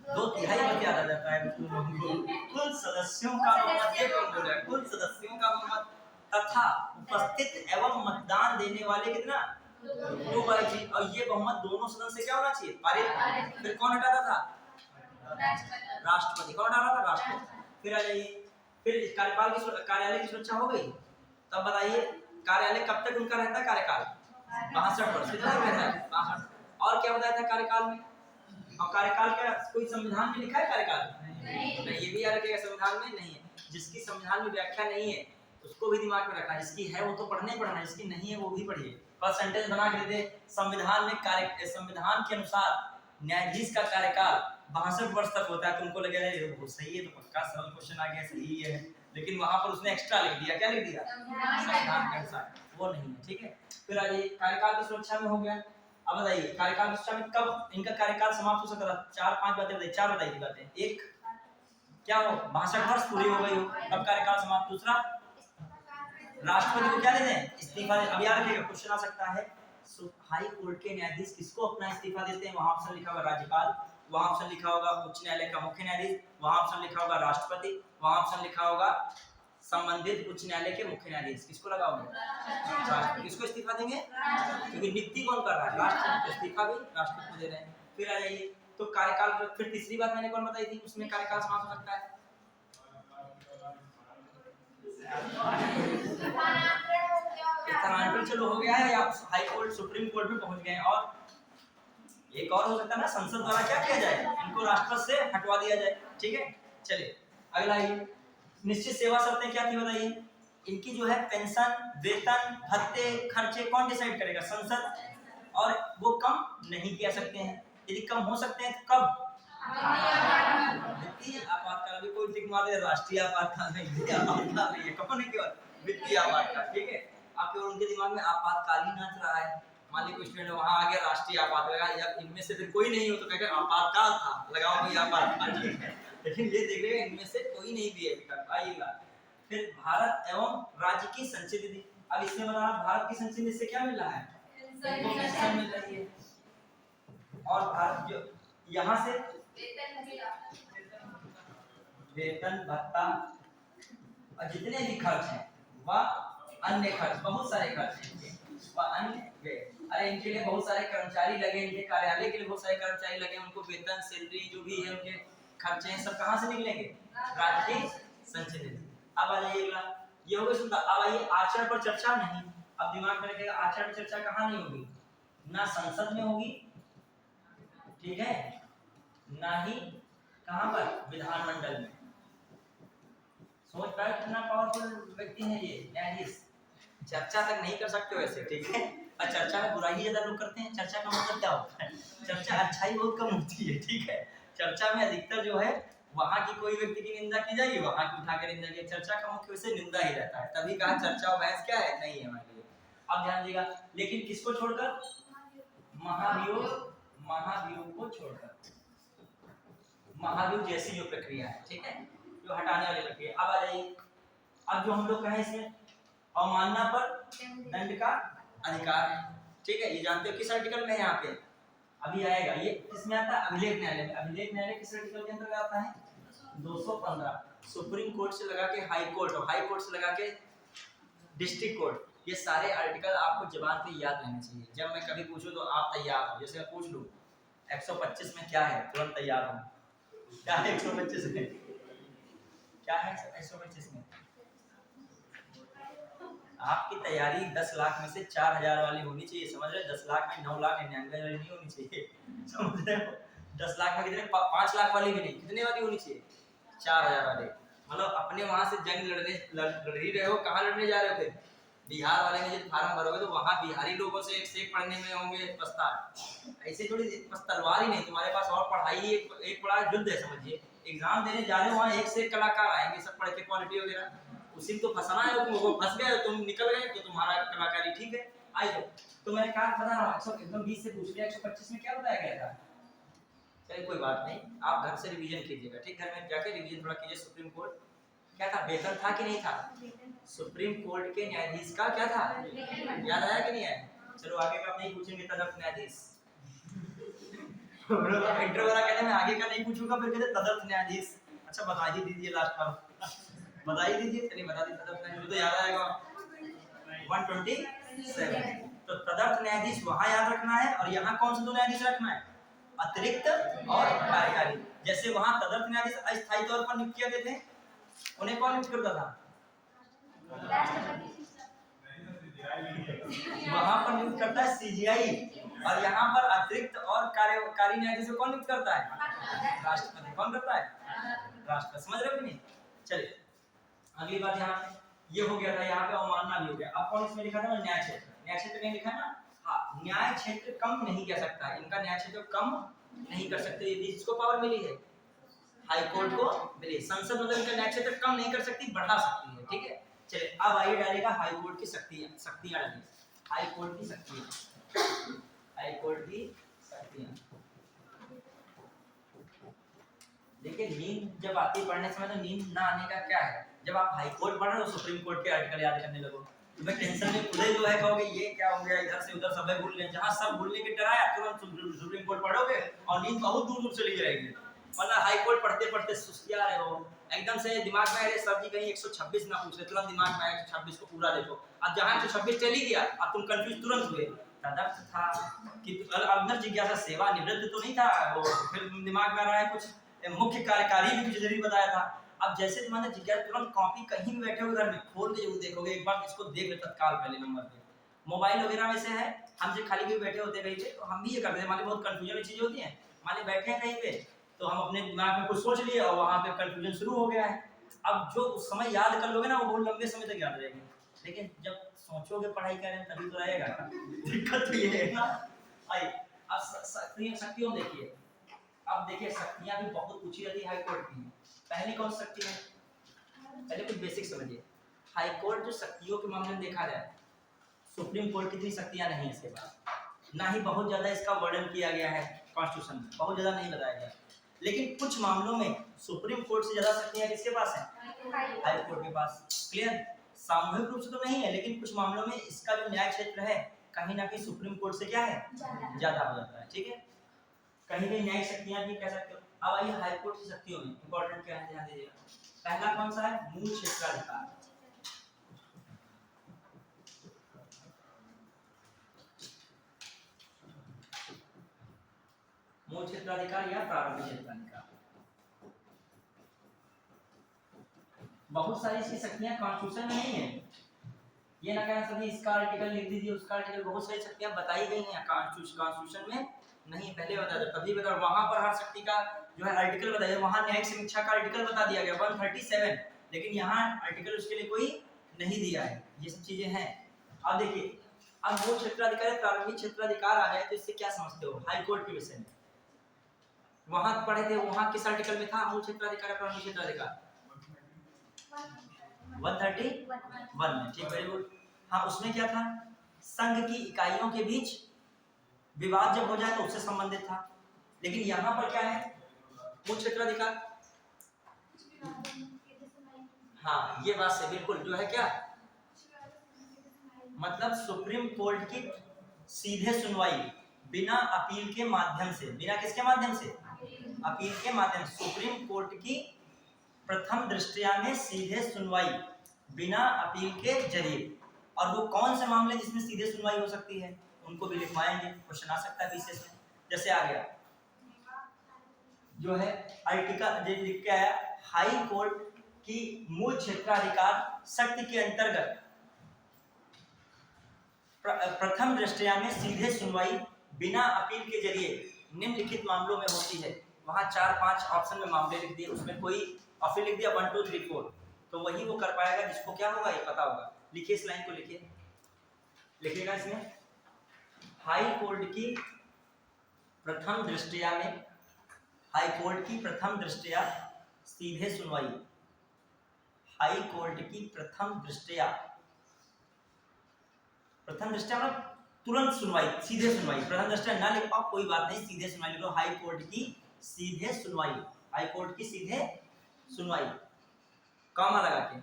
2/3 मत याद आ जाता है कुल सदस्यों का बहुमत, ये कौन बोल रहा है, कुल सदस्यों का बहुमत तथा उपस्थित एवं मतदान देने वाले कितना 2/3, और ये बहुमत दोनों सदन से क्या होना चाहिए, पारित। फिर कौन हटाता था, राष्ट्रपति। कौन हटा रहा था, राष्ट्रपति। फिर आ जाइए, फिर कार्यपाल की कार्यालय की सुरक्षा हो गई, तब बताइए कार्यालय कब तक उनका रहता है कार्यकाल, 62 वर्ष कितना रहता है, 62। और क्या बताया था कार्यकाल में, और कार्यकाल का कोई संविधान में लिखा है कार्यकाल, नहीं, ये भी याद रखिएगा संविधान में नहीं है, जिसकी संविधान में व्याख्या नहीं है उसको भी दिमाग में रखना, जिसकी है वो तो पढ़ना ही पढ़ना है, जिसकी नहीं है वो भी पढ़िए, बस सेंटेंस बना के दे, संविधान में संविधान के अनुसार न्यायाधीश का कार्यकाल 62 वर्ष तक होता है। तुमको लगेगा वो सही है, तो पक्का सरल क्वेश्चन आ गया, सही है, लेकिन वहां पर उसने एक्स्ट्रा लिख दिया, क्या लिख दिया, संविधान के अनुसार, वो नहीं है, ठीक है। फिर आ जाइए कार्यकाल की सुरक्षा में हो गया। अब बताइए कार्यकाल की सुरक्षा में कब इनका कार्यकाल समाप्त हो सकता था, 4-5 बातें बताइए, 4 बताइए बातें। एक क्या हो 62 वर्ष पूरी हो गई हो, तब कार्यकाल समाप्त। दूसरा राष्ट्रपति को क्या देते हैं, इस्तीफा। अब याद रखिएगा क्वेश्चन आ सकता है, हाई कोर्ट के न्यायाधीश किसको अपना इस्तीफा देते हैं, वहां ऑप्शन लिखा होगा राज्यपाल, वहां ऑप्शन लिखा होगा उच्च न्यायालय का मुख्य न्यायाधीश, वहां ऑप्शन लिखा होगा राष्ट्रपति, वहां ऑप्शन लिखा होगा संबंधित उच्च न्यायालय के मुख्य न्यायाधीश। किसको लगाओगे, राष्ट्रपति। किसको इस्तीफा देंगे, क्योंकि नियुक्ति कौन कर रहा है, राष्ट्रपति, इस्तीफा भी राष्ट्रपति को दे रहे हैं। फिर आ जाइए तो कार्यकाल, फिर तीसरी बात मैंने कौन बताई थी, उसमें कार्यकाल समाप्त हो सकता है, स्थानांतरण हो गया होगा। स्थानांतरण चलो हो गया है, आप हाई कोर्ट सुप्रीम कोर्ट में पहुंच गए हैं। और एक और हो सकता है ना, संसद द्वारा क्या किया जाए, इनको राष्ट्रपति से हटवा दिया जाए। ठीक है, चलिए अगला ये निश्चित सेवा शर्तें क्या थी बताइए। इनकी जो है पेंशन, वेतन, भत्ते, खर्चे कौन डिसाइड करेगा, संसद। और वो कम नहीं किया सकते हैं, यदि कम हो सकते हैं तो कब, वित्तीय आपातकाल। अभी कोई टिक मार दे राष्ट्रीय आपातकाल नहीं, वित्तीय आपातकाल नहीं है, कौन है केवल वित्तीय आपातकाल। ठीक है, आपके उनके दिमाग में आपातकाल ही नाच रहा है। मान लीजिए कुछ स्टूडेंट वहां आ गया राष्ट्रीय आपात लगा, या इनमें से फिर कोई नहीं हो तो कहेगा आपातकाल था, लगाओ कोई आपातकाल। ठीक है, लेकिन ये देख लेगा इनमें से कोई नहीं भी है विकल्प। आइएगा फिर भारत एवं राज्य की संचित निधि। अब इसमें बताना भारत की संचित निधि से क्या मिल रहा है, पेंशन मिल रही है। और भारत जो यहाँ से वेतन, भत्ता और जितने भी खर्च हैं वह अन्य खर्च, बहुत सारे खर्च हैं वह अन्य व्यय। अरे इनके लिए बहुत सारे कर्मचारी लगे, इनके कार्यालय के लिए बहुत सारे कर्मचारी लगे, उनको वेतन, सैलरी जो भी है उनके खर्चे हैं सब कहाँ से निकलेंगे, राज्य की संचित निधि। अब आ जाइए अगला, ये हो गया सुनता। अब आइए आचरण पर चर्चा नहीं। अब दिमाग में रखिएगा आचरण पर चर्चा कहाँ नहीं होगी, ना संसद में होगी, ठीक है, ना ही कहाँ पर, विधानमंडल में। सोच पाए कितना पावरफुल व्यक्ति है ये न्यायाधीश, चर्चा तक नहीं कर सकते वैसे। ठीक है, और चर्चा में बुराई ज्यादा लोग करते हैं। चर्चा का मतलब क्या होता है, चर्चा अच्छाई बहुत कम होती है। ठीक है, चर्चा में अधिकतर जो है वहां की कोई व्यक्ति की निंदा की जाएगी, वहां की उठाकर निंदा की। चर्चा का मुख्य विषय निंदा ही रहता है, तभी कहा चर्चा और बहस क्या है, नहीं है हमारे लिए। अब ध्यान दीजिएगा, लेकिन किसको छोड़कर, महाभियोग, महाभियोग को छोड़कर, महाभियोग जैसी जो प्रक्रिया है, ठीक है, जो हटाने वाली प्रक्रिया। अब आ जाइए, अब जो हम लोग कहें इसमें अवमानना पर दंड का अधिकार है। ठीक है, ये जानते हो किस आर्टिकल में, यहाँ पे अभी आएगा, ये किसमें आता है, अभिलेख न्यायालय में। अभिलेख न्यायालय किस आर्टिकल के अंतर्गत आता है, 215। सुप्रीम कोर्ट से लगा के हाई कोर्ट, और हाई कोर्ट से लगा के डिस्ट्रिक्ट कोर्ट, ये सारे आर्टिकल आपको जबान पे याद रहने चाहिए। जब मैं कभी पूछूं तो आप तैयार हो, जैसे मैं पूछ लूं 125 में क्या है, तुरंत तैयार हो। क्या है 125 में, क्या है 125 में? आपकी तैयारी 10 लाख में से 4000 वाली होनी चाहिए, समझ रहे? 10 लाख में 9,99,000 वाली नहीं होनी चाहिए, समझ रहे हो? 10 लाख में कितने, 5 लाख वाली भी नहीं, कितने वाली होनी चाहिए, 4000 वाली। मतलब अपने वहां से जंग लड़ ही रहे हो, कहाँ लड़ने जा रहे हो फिर? बिहार वाले में जब फार्म भरोगे तो वहाँ बिहारी लोगों से एक से एक पढ़ने में होंगे पछताए। ऐसे थोड़ी बस तलवार ही नहीं, तुम्हारे पास और पढ़ाई एक बड़ा युद्ध है, समझिए। एग्जाम देने जा रहे हो, वहाँ एक से एक कलाकार आएंगे, सब पढ़ के क्वालिटी वगैरह, उसी में तो फंसना है। तुम वो फंस गए, तुम निकल गए तो तुम्हारा कलाकारी ठीक है। आइए, तो मैंने कहा बता रहा हूँ, एकदम 20 से पूछ लिया, 125 में क्या बताया गया था? चलिए कोई बात नहीं, आप घर से रिवीजन कीजिएगा, ठीक, घर में जाके रिवीजन थोड़ा कीजिए। सुप्रीम कोर्ट क्या था, वेतन था कि नहीं था? सुप्रीम कोर्ट के न्यायाधीश का क्या था, याद आया कि नहीं आया? चलो आगे का नहीं पूछेंगे, तदर्थ न्यायाधीश। इंटर वाला कहते हैं मैं आगे का नहीं पूछूंगा, फिर कहते तदर्थ न्यायाधीश। अच्छा बता ही दीजिए, लास्ट का बता ही दीजिए। चलिए बता दी, तदर्थ न्यायाधीश तो याद आएगा 127। तो तदर्थ न्यायाधीश वहां याद रखना है, और यहाँ कौन से दो न्यायाधीश रखना है, अतिरिक्त और कार्यकारी। जैसे वहां तदर्थ न्यायाधीश अस्थायी तौर पर नियुक्त किए गए थे, उन्हें कौन नियुक्त करता था, वहां पर नियुक्त करता है सीजीआई, और यहाँ पर अतिरिक्त और कार्यकारी न्यायाधीश को कौन नियुक्त करता है, राष्ट्रपति। कौन करता है, राष्ट्रपति। समझ रहे हो कि नहीं? चलिए अगली बात, यहाँ पे ये हो गया था, यहाँ पे अवमानना भी हो गया। अब कौन इसमें लिखा था, न्याय क्षेत्र। न्याय क्षेत्र में लिखा है ना, हाँ, न्याय क्षेत्र कम नहीं कर सकता है, इनका न्याय क्षेत्र कम नहीं कर सकते, यदि इसको पावर मिली है, हाई कोर्ट को मिली। संसद मतलब इनका न्याय क्षेत्र कम नहीं कर सकती, बढ़ा सकती है, ठीक है। चलिए अब आइए डालेगा हाई कोर्ट की शक्तियां डालिए, हाई कोर्ट की शक्तियां, हाई कोर्ट की शक्तियां। देखिए नींद जब आती है पढ़ने समय, तो नींद ना आने का क्या है, जब आप हाई कोर्ट पढ़ रहे हो, सुप्रीम कोर्ट के आर्टिकल याद करने लगो, तुम्हें टेंशन में खुले जो है कहोगे ये क्या हो गया, इधर से उधर सब भूल गए। जहां सब भूलने के डर आया, तुरंत सुप्रीम कोर्ट पढ़ोगे और नींद बहुत दूर दूर चली जाएगी। वरना हाई कोर्ट पढ़ते पढ़ते सुस्तिया रहे हो, एकदम से दिमाग में अरे सर जी कहीं 126 ना पूछ रहे, तुरंत दिमाग में 126 को पूरा देखो। अब जहाँ 126 चली गया, अब तुम कंफ्यूज तुरंत हुए। तदर्थ था कि अंदर जिज्ञासा सेवा निवृत्त तो नहीं था वो, फिर दिमाग में आ रहा है कुछ मुख्य कार्यकारी भी कुछ जरूरी बताया था। अब जैसे तुम्हारे जिज्ञासा तुरंत कॉपी कहीं भी बैठे हो घर में खोल के जरूर देखोगे, एक बार इसको देख ले तत्काल पहले नंबर पे। मोबाइल वगैरह में से है, हम जब खाली कहीं बैठे होते हैं कहीं पे तो हम भी ये करते हैं, हमारे बहुत कंफ्यूजन की चीजें होती हैं, हमारे बैठे हैं कहीं पे तो हम अपने दिमाग में कुछ सोच लिए और वहाँ पे कंफ्यूजन शुरू हो गया है। अब जो उस समय याद कर लोगे ना वो बहुत लंबे समय तक याद रहेगी, लेकिन जब सोचोगे पढ़ाई करें तभी तो रहेगा। दिक्कत तो ये है ना। आइए अब शक्तियों देखिए, अब देखिए शक्तियां भी बहुत ऊंची रहती है हाई कोर्ट की। पहली कौन शक्ति है, पहले कुछ बेसिक समझिए। हाई कोर्ट जो शक्तियों के मामले में देखा जाए, सुप्रीम कोर्ट की इतनी शक्तियां नहीं है इसके पास, ना ही बहुत ज्यादा इसका वर्णन किया गया है कॉन्स्टिट्यूशन में, बहुत ज्यादा नहीं बताया गया। लेकिन कुछ मामलों में सुप्रीम कोर्ट से ज्यादा शक्तियां किसके पास है, हाई कोर्ट के पास। क्लियर, सामूहिक रूप से तो नहीं है, लेकिन कुछ मामलों में इसका जो न्याय क्षेत्र है कहीं ना कहीं सुप्रीम कोर्ट से क्या है, ज्यादा हो जाता है। ठीक है, कहीं कहीं न्यायिक शक्तियां भी कह सकते हो। अब आइए हाई कोर्ट की शक्तियों में इंपॉर्टेंट क्या है ध्यान दीजिएगा। पहला कौन सा है, मूल क्षेत्राधिकार। मूल क्षेत्राधिकार या प्रारंभिक क्षेत्राधिकार। बहुत सारी इसकी शक्तियां कॉन्स्टिट्यूशन में नहीं है, ये ना कहना सभी इसका आर्टिकल लिख दीजिए उसका आर्टिकल, बहुत सारी शक्तियां बताई गई हैं कॉन्स्टिट्यूशन में नहीं, पहले बता दो तभी बता, वहां पर हर शक्ति का जो है आर्टिकल बताया, वहां न्यायिक समीक्षा का आर्टिकल बता दिया गया 137, लेकिन यहाँ आर्टिकल उसके लिए कोई नहीं दिया है। ये सब चीजें हैं। अब देखिए, अब मूल क्षेत्राधिकार प्रारंभिक क्षेत्राधिकार आ जाए तो इससे क्या समझते हो हाई कोर्ट के विषय में, वहां पढ़े थे, वहां किस आर्टिकल में था मूल क्षेत्राधिकार प्रारंभिक क्षेत्राधिकार, 131 में। ठीक, वेरी गुड। हाँ, उसमें क्या था, संघ की इकाइयों के बीच विवाद जब हो जाए तो उससे संबंधित था, लेकिन यहाँ पर क्या है मूल क्षेत्राधिकार, हाँ ये बात से बिल्कुल जो है क्या, मतलब सुप्रीम कोर्ट की सीधे सुनवाई बिना अपील के माध्यम से, बिना किसके माध्यम से, अपील के माध्यम से, सुप्रीम कोर्ट की प्रथम दृष्टया में सीधे सुनवाई बिना अपील के जरिए। और वो कौन से मामले जिसमें सीधे सुनवाई हो सकती है उनको भी लिखवाएंगे, क्वेश्चन आ सकता है विशेष में। जैसे आ गया जो है आर्टिकल लिख के आया, हाई कोर्ट की मूल क्षेत्राधिकार शक्ति के अंतर्गत प्रथम दृष्टया में सीधे सुनवाई बिना अपील के जरिए निम्नलिखित मामलों में होती है। वहां 4-5 ऑप्शन में मामले लिख दिए, उसमें कोई अपील लिख दिया 1 2 3 4, तो वही वो कर पाएगा जिसको क्या होगा ये पता होगा। लिखिए इस लाइन को, लिखिए, लिखिएगा इसमें, हाई कोर्ट की प्रथम दृष्टया में, हाई कोर्ट की प्रथम दृष्टया सीधे सुनवाई, हाई कोर्ट की प्रथम दृष्टया, प्रथम दृष्टया मतलब तुरंत सुनवाई, सीधे सुनवाई, प्रथम दृष्टया ना लिख पाओ कोई बात नहीं, सीधे सुनवाई लिखो, हाई कोर्ट की सीधे सुनवाई, हाई कोर्ट की सीधे सुनवाई, कॉमा लगा के,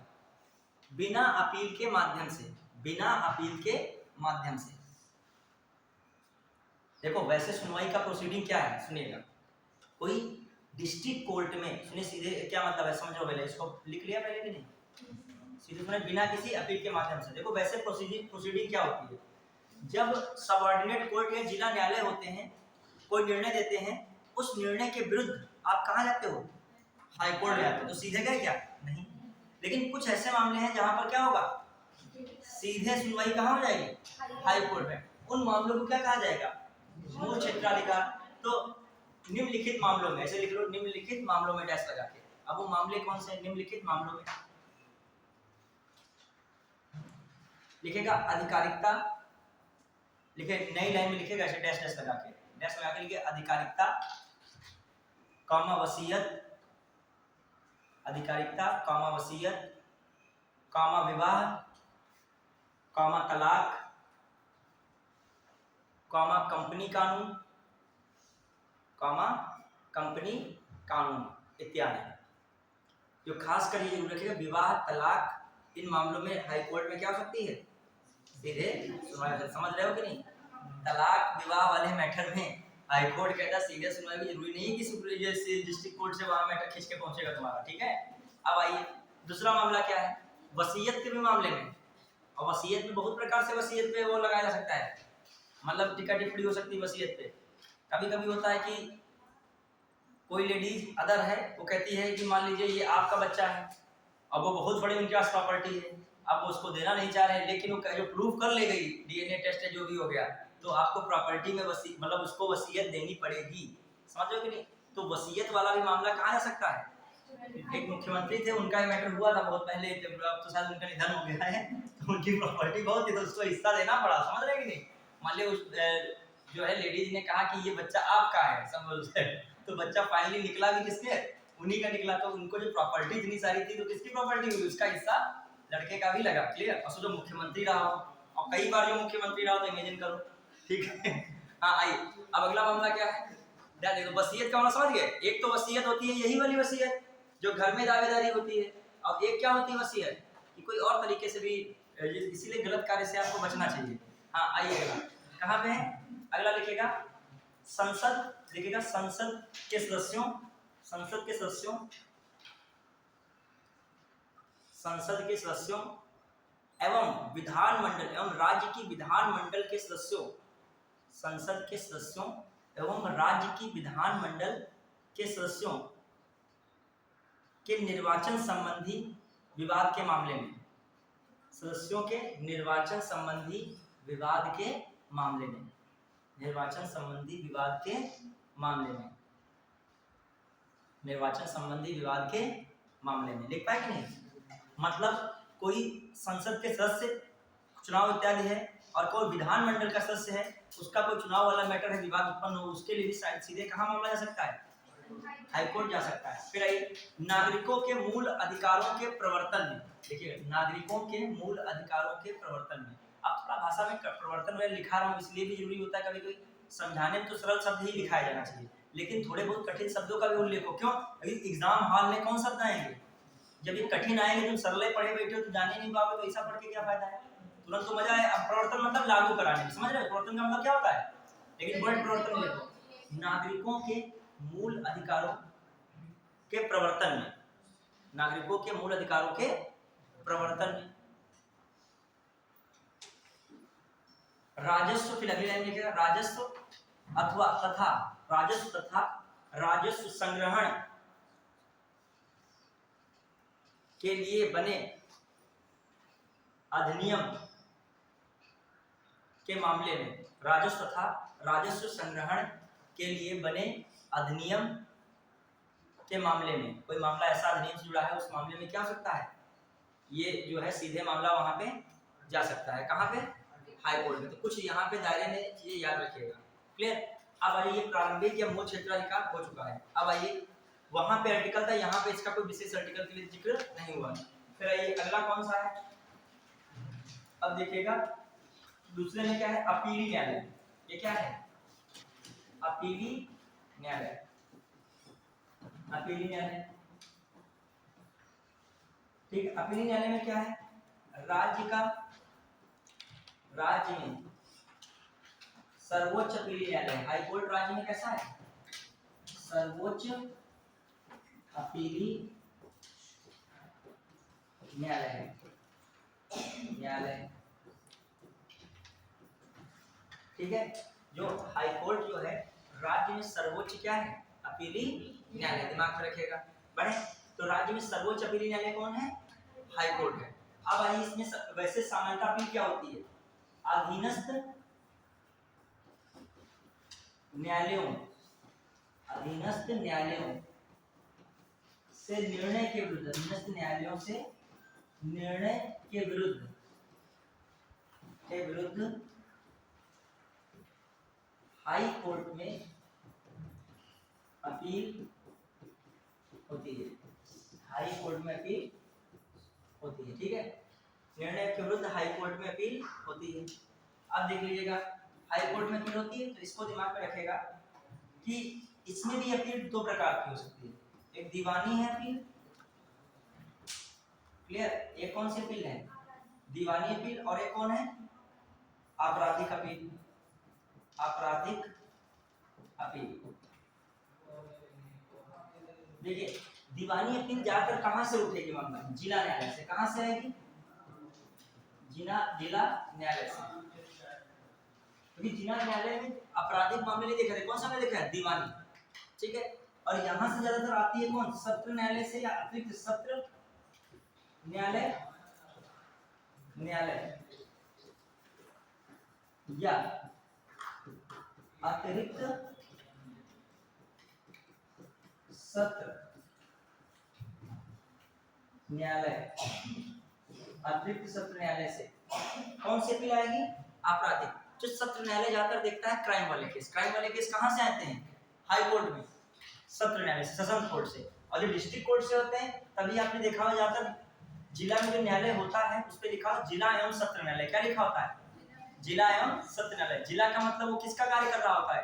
बिना अपील के माध्यम से, बिना अपील के माध्यम से। देखो वैसे सुनवाई का प्रोसीडिंग क्या है सुनिएगा, कोई डिस्ट्रिक्ट कोर्ट में, सुनिए सीधे क्या मतलब है समझो, पहले इसको लिख लिया पहले कि नहीं, सीधे सुनवाई बिना किसी अपील के माध्यम से। देखो वैसे प्रोसीडिंग क्या होती है, जब सबऑर्डिनेट कोर्ट या जिला न्यायालय होते हैं, कोई निर्णय देते हैं, उस निर्णय के विरुद्ध आप कहाँ जाते हो, हाई कोर्ट जाते हो, तो सीधे गए क्या, नहीं। लेकिन कुछ ऐसे मामले हैं जहां पर क्या होगा, सीधे सुनवाई कहाँ हो जाएगी, हाई कोर्ट में, उन मामलों को क्या कहा जाएगा, मूल क्षेत्राधिकार। तो निम्नलिखित मामलों में, ऐसे लिख लो निम्नलिखित मामलों में डैश लगा के। अब वो मामले कौन से, निम्नलिखित मामलों में लिखेगा अधिकारिकता, लिखे नई लाइन में लिखेगा ऐसे डैश डैश लगा के, डैश लगा के लिखे अधिकारिकता, कॉमा वसीयत, अधिकारिकता कॉमा वसीयत, कॉमा विवाह, कॉमा तलाक, कॉमा कंपनी कानून, कॉमा कंपनी कानून इत्यादि। जो खास कर ये जरूर रखिएगा, विवाह तलाक इन मामलों में हाई कोर्ट में क्या हो सकती है, सीधे सुनवाई। समझ रहे हो कि नहीं, तलाक विवाह वाले मैटर में हाई कोर्ट कहता सीधे सुनवाई भी जरूरी नहीं कि सुप्रीम डिस्ट्रिक्ट कोर्ट से वहां मैटर खींच के पहुंचेगा तुम्हारा। ठीक है, अब आइए दूसरा मामला क्या है, वसीयत के भी मामले में। और वसीयत में बहुत प्रकार से वसीयत पे वो लगाया जा सकता है, मतलब टिक्का टिप्पणी हो सकती है वसीयत पे। कभी कभी होता है कि कोई लेडीज अदर है, वो कहती है कि मान लीजिए ये आपका बच्चा है, अब वो बहुत बड़ी उनके पास प्रॉपर्टी है, अब वो उसको देना नहीं चाह रहे हैं, लेकिन वो जो प्रूव कर ले गई, डीएनए टेस्ट है जो भी हो गया, तो आपको प्रॉपर्टी में मतलब उसको वसीयत देनी पड़ेगी, समझो कि नहीं। तो वसीयत वाला भी मामला कहाँ जा सकता है। एक मुख्यमंत्री थे, उनका मैटर हुआ था बहुत पहले, अब तो शायद उनका निधन हो गया है, तो उनकी प्रॉपर्टी बहुत थी, तो उसको हिस्सा देना पड़ा, समझ रहे कि नहीं। मान ली उस जो है लेडीज ने कहा कि ये बच्चा आपका है, समझ, तो बच्चा फाइनली निकला भी किसके, उन्हीं का निकला, तो उनको जो प्रॉपर्टी इतनी सारी थी, तो किसकी प्रॉपर्टी हुई, उसका हिस्सा लड़के का भी लगा। क्लियर। और जो मुख्यमंत्री रहा हो, और कई बार जो मुख्यमंत्री रहा हो, तो इमेजिन करो, ठीक है। हाँ आइए, अब अगला मामला क्या है, देखो वसीयत का मतलब समझ गए। एक तो वसीयत होती है यही वाली वसीयत जो घर में दावेदारी होती है, और एक क्या होती है वसीयत कि कोई और तरीके से भी, इसीलिए गलत कार्य से आपको बचना चाहिए। हाँ आइए, कहाँ पे है, अगला लिखेगा संसद, लिखेगा संसद के सदस्यों, संसद के सदस्यों, संसद के सदस्यों एवं विधानमंडल एवं राज्य की विधानमंडल के सदस्यों, संसद के सदस्यों एवं राज्य की विधानमंडल के सदस्यों के निर्वाचन संबंधी विवाद के मामले में, सदस्यों के निर्वाचन संबंधी विवाद के मामले में, निर्वाचन संबंधी विवाद के मामले में, निर्वाचन संबंधी विवाद के मामले में, लिख पाए कि नहीं। मतलब कोई संसद के सदस्य चुनाव इत्यादि है, और कोई विधानमंडल का सदस्य है, उसका कोई चुनाव वाला मैटर है, विवाद उत्पन्न हो, उसके लिए भी सीधे कहाँ मामला जा सकता है, हाईकोर्ट जा सकता है। फिर आइए नागरिकों के मूल अधिकारों के प्रवर्तन में, देखिए नागरिकों के मूल अधिकारों के प्रवर्तन में, अब थोड़ा भाषा में प्रवर्तन में लिखा रहा हूँ, इसलिए भी जरूरी होता है, कभी कभी समझाने में तो सरल शब्द ही लिखाया जाना चाहिए, लेकिन थोड़े बहुत कठिन शब्दों का भी उल्लेख हो। क्यों, अभी एग्जाम हॉल में कौन शब्द आएंगे, जब ये कठिन आएंगे, तुम सरल पढ़े बैठे हो तो जाने नहीं पाओगे, तो ऐसा पढ़ के क्या फायदा है, तुरंत तो मजा है। अब प्रवर्तन मतलब लागू कराने में, समझ रहे हो, प्रवर्तन का मतलब क्या होता है, लेकिन वर्ड प्रवर्तन देखो, नागरिकों के मूल अधिकारों के प्रवर्तन में, नागरिकों के मूल अधिकारों के प्रवर्तन में, राजस्व, फिर अगली लाइन लिखेगा राजस्व अथवा तथा, राजस्व तथा राजस्व संग्रहण के लिए बने अधिनियम के मामले में, राजस्व तथा राजस्व संग्रहण के लिए बने अधिनियम के मामले में, कोई मामला ऐसा अधिनियम से जुड़ा है, उस मामले में क्या हो सकता है, ये जो है सीधे मामला वहां पे जा सकता है, कहां पे, हाई कोर्ट में। तो कुछ यहाँ पे दायरे में चीजें याद रखिएगा। क्लियर। अब आइए प्रारंभिक या मूल क्षेत्राधिकार हो चुका है, अब आइए वहां पे आर्टिकल था, यहाँ पे इसका कोई विशेष आर्टिकल के लिए जिक्र नहीं हुआ। फिर आइए अगला कौन सा है, अब देखिएगा दूसरे में क्या है, अपीली न्यायालय। ये क्या है, अपीली न्यायालय, अपीली न्यायालय, ठीक है। अपीली न्यायालय में क्या है, राज्य में सर्वोच्च अपीली न्यायालय, हाई कोर्ट राज्य में कैसा है, सर्वोच्च अपीली न्यायालय, न्यायालय, ठीक है। जो हाई कोर्ट जो है राज्य में सर्वोच्च क्या है, अपीली न्यायालय, दिमाग में रखिएगा। बढ़े तो राज्य में सर्वोच्च अपीली न्यायालय कौन है, हाई कोर्ट है। अब आइए इसमें वैसे सामान्यतः अपील क्या होती है, अधीनस्थ न्यायालयों, अधीनस्थ न्यायालयों से निर्णय के विरुद्ध, अधीनस्थ न्यायालयों से निर्णय के विरुद्ध हाई कोर्ट में अपील होती है, हाई कोर्ट में अपील होती है, ठीक है। निर्णय के विरुद्ध हाई कोर्ट में अपील होती है। अब देख लीजिएगा हाई कोर्ट में अपील होती है, तो इसको दिमाग में रखेगा कि इसमें भी अपील दो प्रकार की हो सकती है, एक दीवानी है अपील, क्लियर, एक कौन सी अपील है, दीवानी अपील, और एक कौन है, आपराधिक अपील, आपराधिक अपील। देखिए दीवानी अपील ज्यादातर कहां से उठेगी मामला, जिला न्यायालय से, कहां से आएगी, जिला न्यायालय से, क्योंकि जिला न्यायालय में आपराधिक मामले नहीं देखा, कौन सा में देखा है, दीवानी, ठीक है। और यहाँ से ज्यादातर आती है कौन, सत्र न्यायालय से या अतिरिक्त सत्र न्यायालय, न्यायालय या अतिरिक्त सत्र न्यायालय, अतिरिक्त सत्र न्यायालय से कौन सी अपील आएगी, आपराधिक। जो सत्र न्यायालय जाकर देखता है क्राइम वाले केस, क्राइम वाले केस कहाँ से आते हैं, हाई कोर्ट में, सत्र न्यायालय सेशन कोर्ट से। और जो डिस्ट्रिक्ट कोर्ट से होते हैं तभी आपने देखा होगा जाकर जिला में जो न्यायालय होता है उस पर लिखा हो जिला एवं सत्र न्यायालय, क्या लिखा होता है, जिला एवं सत्र न्यायालय। जिला का मतलब वो किसका कार्य कर रहा होता है,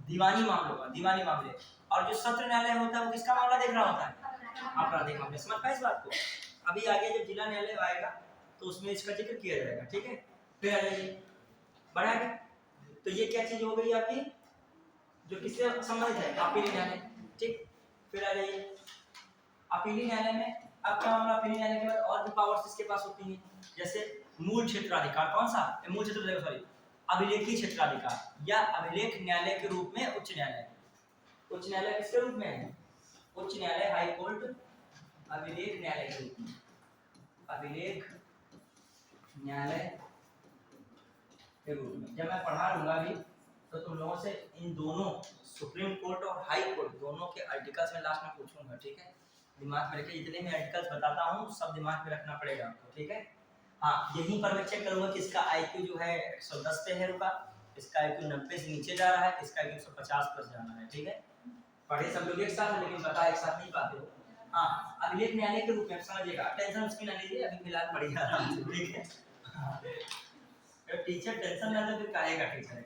दीवानी मामलों का, दीवानी मामले। और जो सत्र न्यायालय होता है वो किसका मामला देख रहा होता है, आपराधिक मामले। समझ पाए इस बात को। अभी आगे जब जिला न्यायालय आएगा तो उसमें इसका जिक्र किया जाएगा, ठीक है। फिर आ जाइए बढ़ा के, तो ये क्या चीज हो गई आपकी, जो किससे संबंधित है, अपीली न्यायालय, ठीक। फिर आ जाइए अपीली न्यायालय में अब क्या मामला, अपीली न्यायालय के बाद और भी पावर्स इसके पास होती हैं, जैसे मूल क्षेत्राधिकार, कौन सा, मूल क्षेत्राधिकार सॉरी अभिलेखी क्षेत्राधिकार या अभिलेख न्यायालय के रूप में उच्च न्यायालय। उच्च न्यायालय किसके रूप में है, उच्च न्यायालय हाई कोर्ट अभिलेख न्यायालय के रूप में, अभिलेख न्यायालय के रूप में। जब मैं पढ़ा लूंगा भी तो तुम लोगों से इन दोनों सुप्रीम कोर्ट और हाई कोर्ट दोनों के आर्टिकल्स में लास्ट में पूछूंगा, ठीक है। दिमाग में रखिए, जितने मैं आर्टिकल्स बताता हूँ सब दिमाग में रखना पड़ेगा आपको, ठीक है। हाँ, यहीं पर मैं चेक करूंगा कि इसका आईक्यू जो है 110 पे है रुका, इसका आईक्यू 90 से नीचे जा रहा है, इसका आईक्यू 150 प्लस जाना है, ठीक है। पढ़े सब लोग एक साथ, लेकिन बता एक साथ नहीं पाते हो। हाँ, अभिलेख न्यायालय के रूप में समझिएगा, टेंशन उसकी ना लीजिए, अभी फिलहाल पढ़िए आराम से, ठीक है। टीचर टेंशन ना ले तो काहे का टीचर है,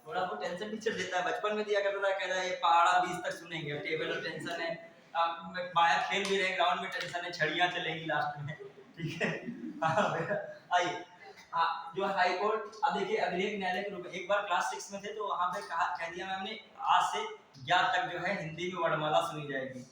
थोड़ा बहुत टेंशन टीचर देता है, बचपन में दिया करता था, कहता है ये पहाड़ा 20 तक सुनेंगे, टेबल में टेंशन है, बाहर खेल भी रहे ग्राउंड में टेंशन है, छड़ियां चलेंगी लास्ट में, ठीक है। आइए जो हाई कोर्ट, अब देखिए अभिलेख न्यायालय के रूप में, एक बार क्लास 6 में थे तो वहां पे कह दिया मैम ने आज से या तक जो है हिंदी में वर्णमाला सुनी जाएगी,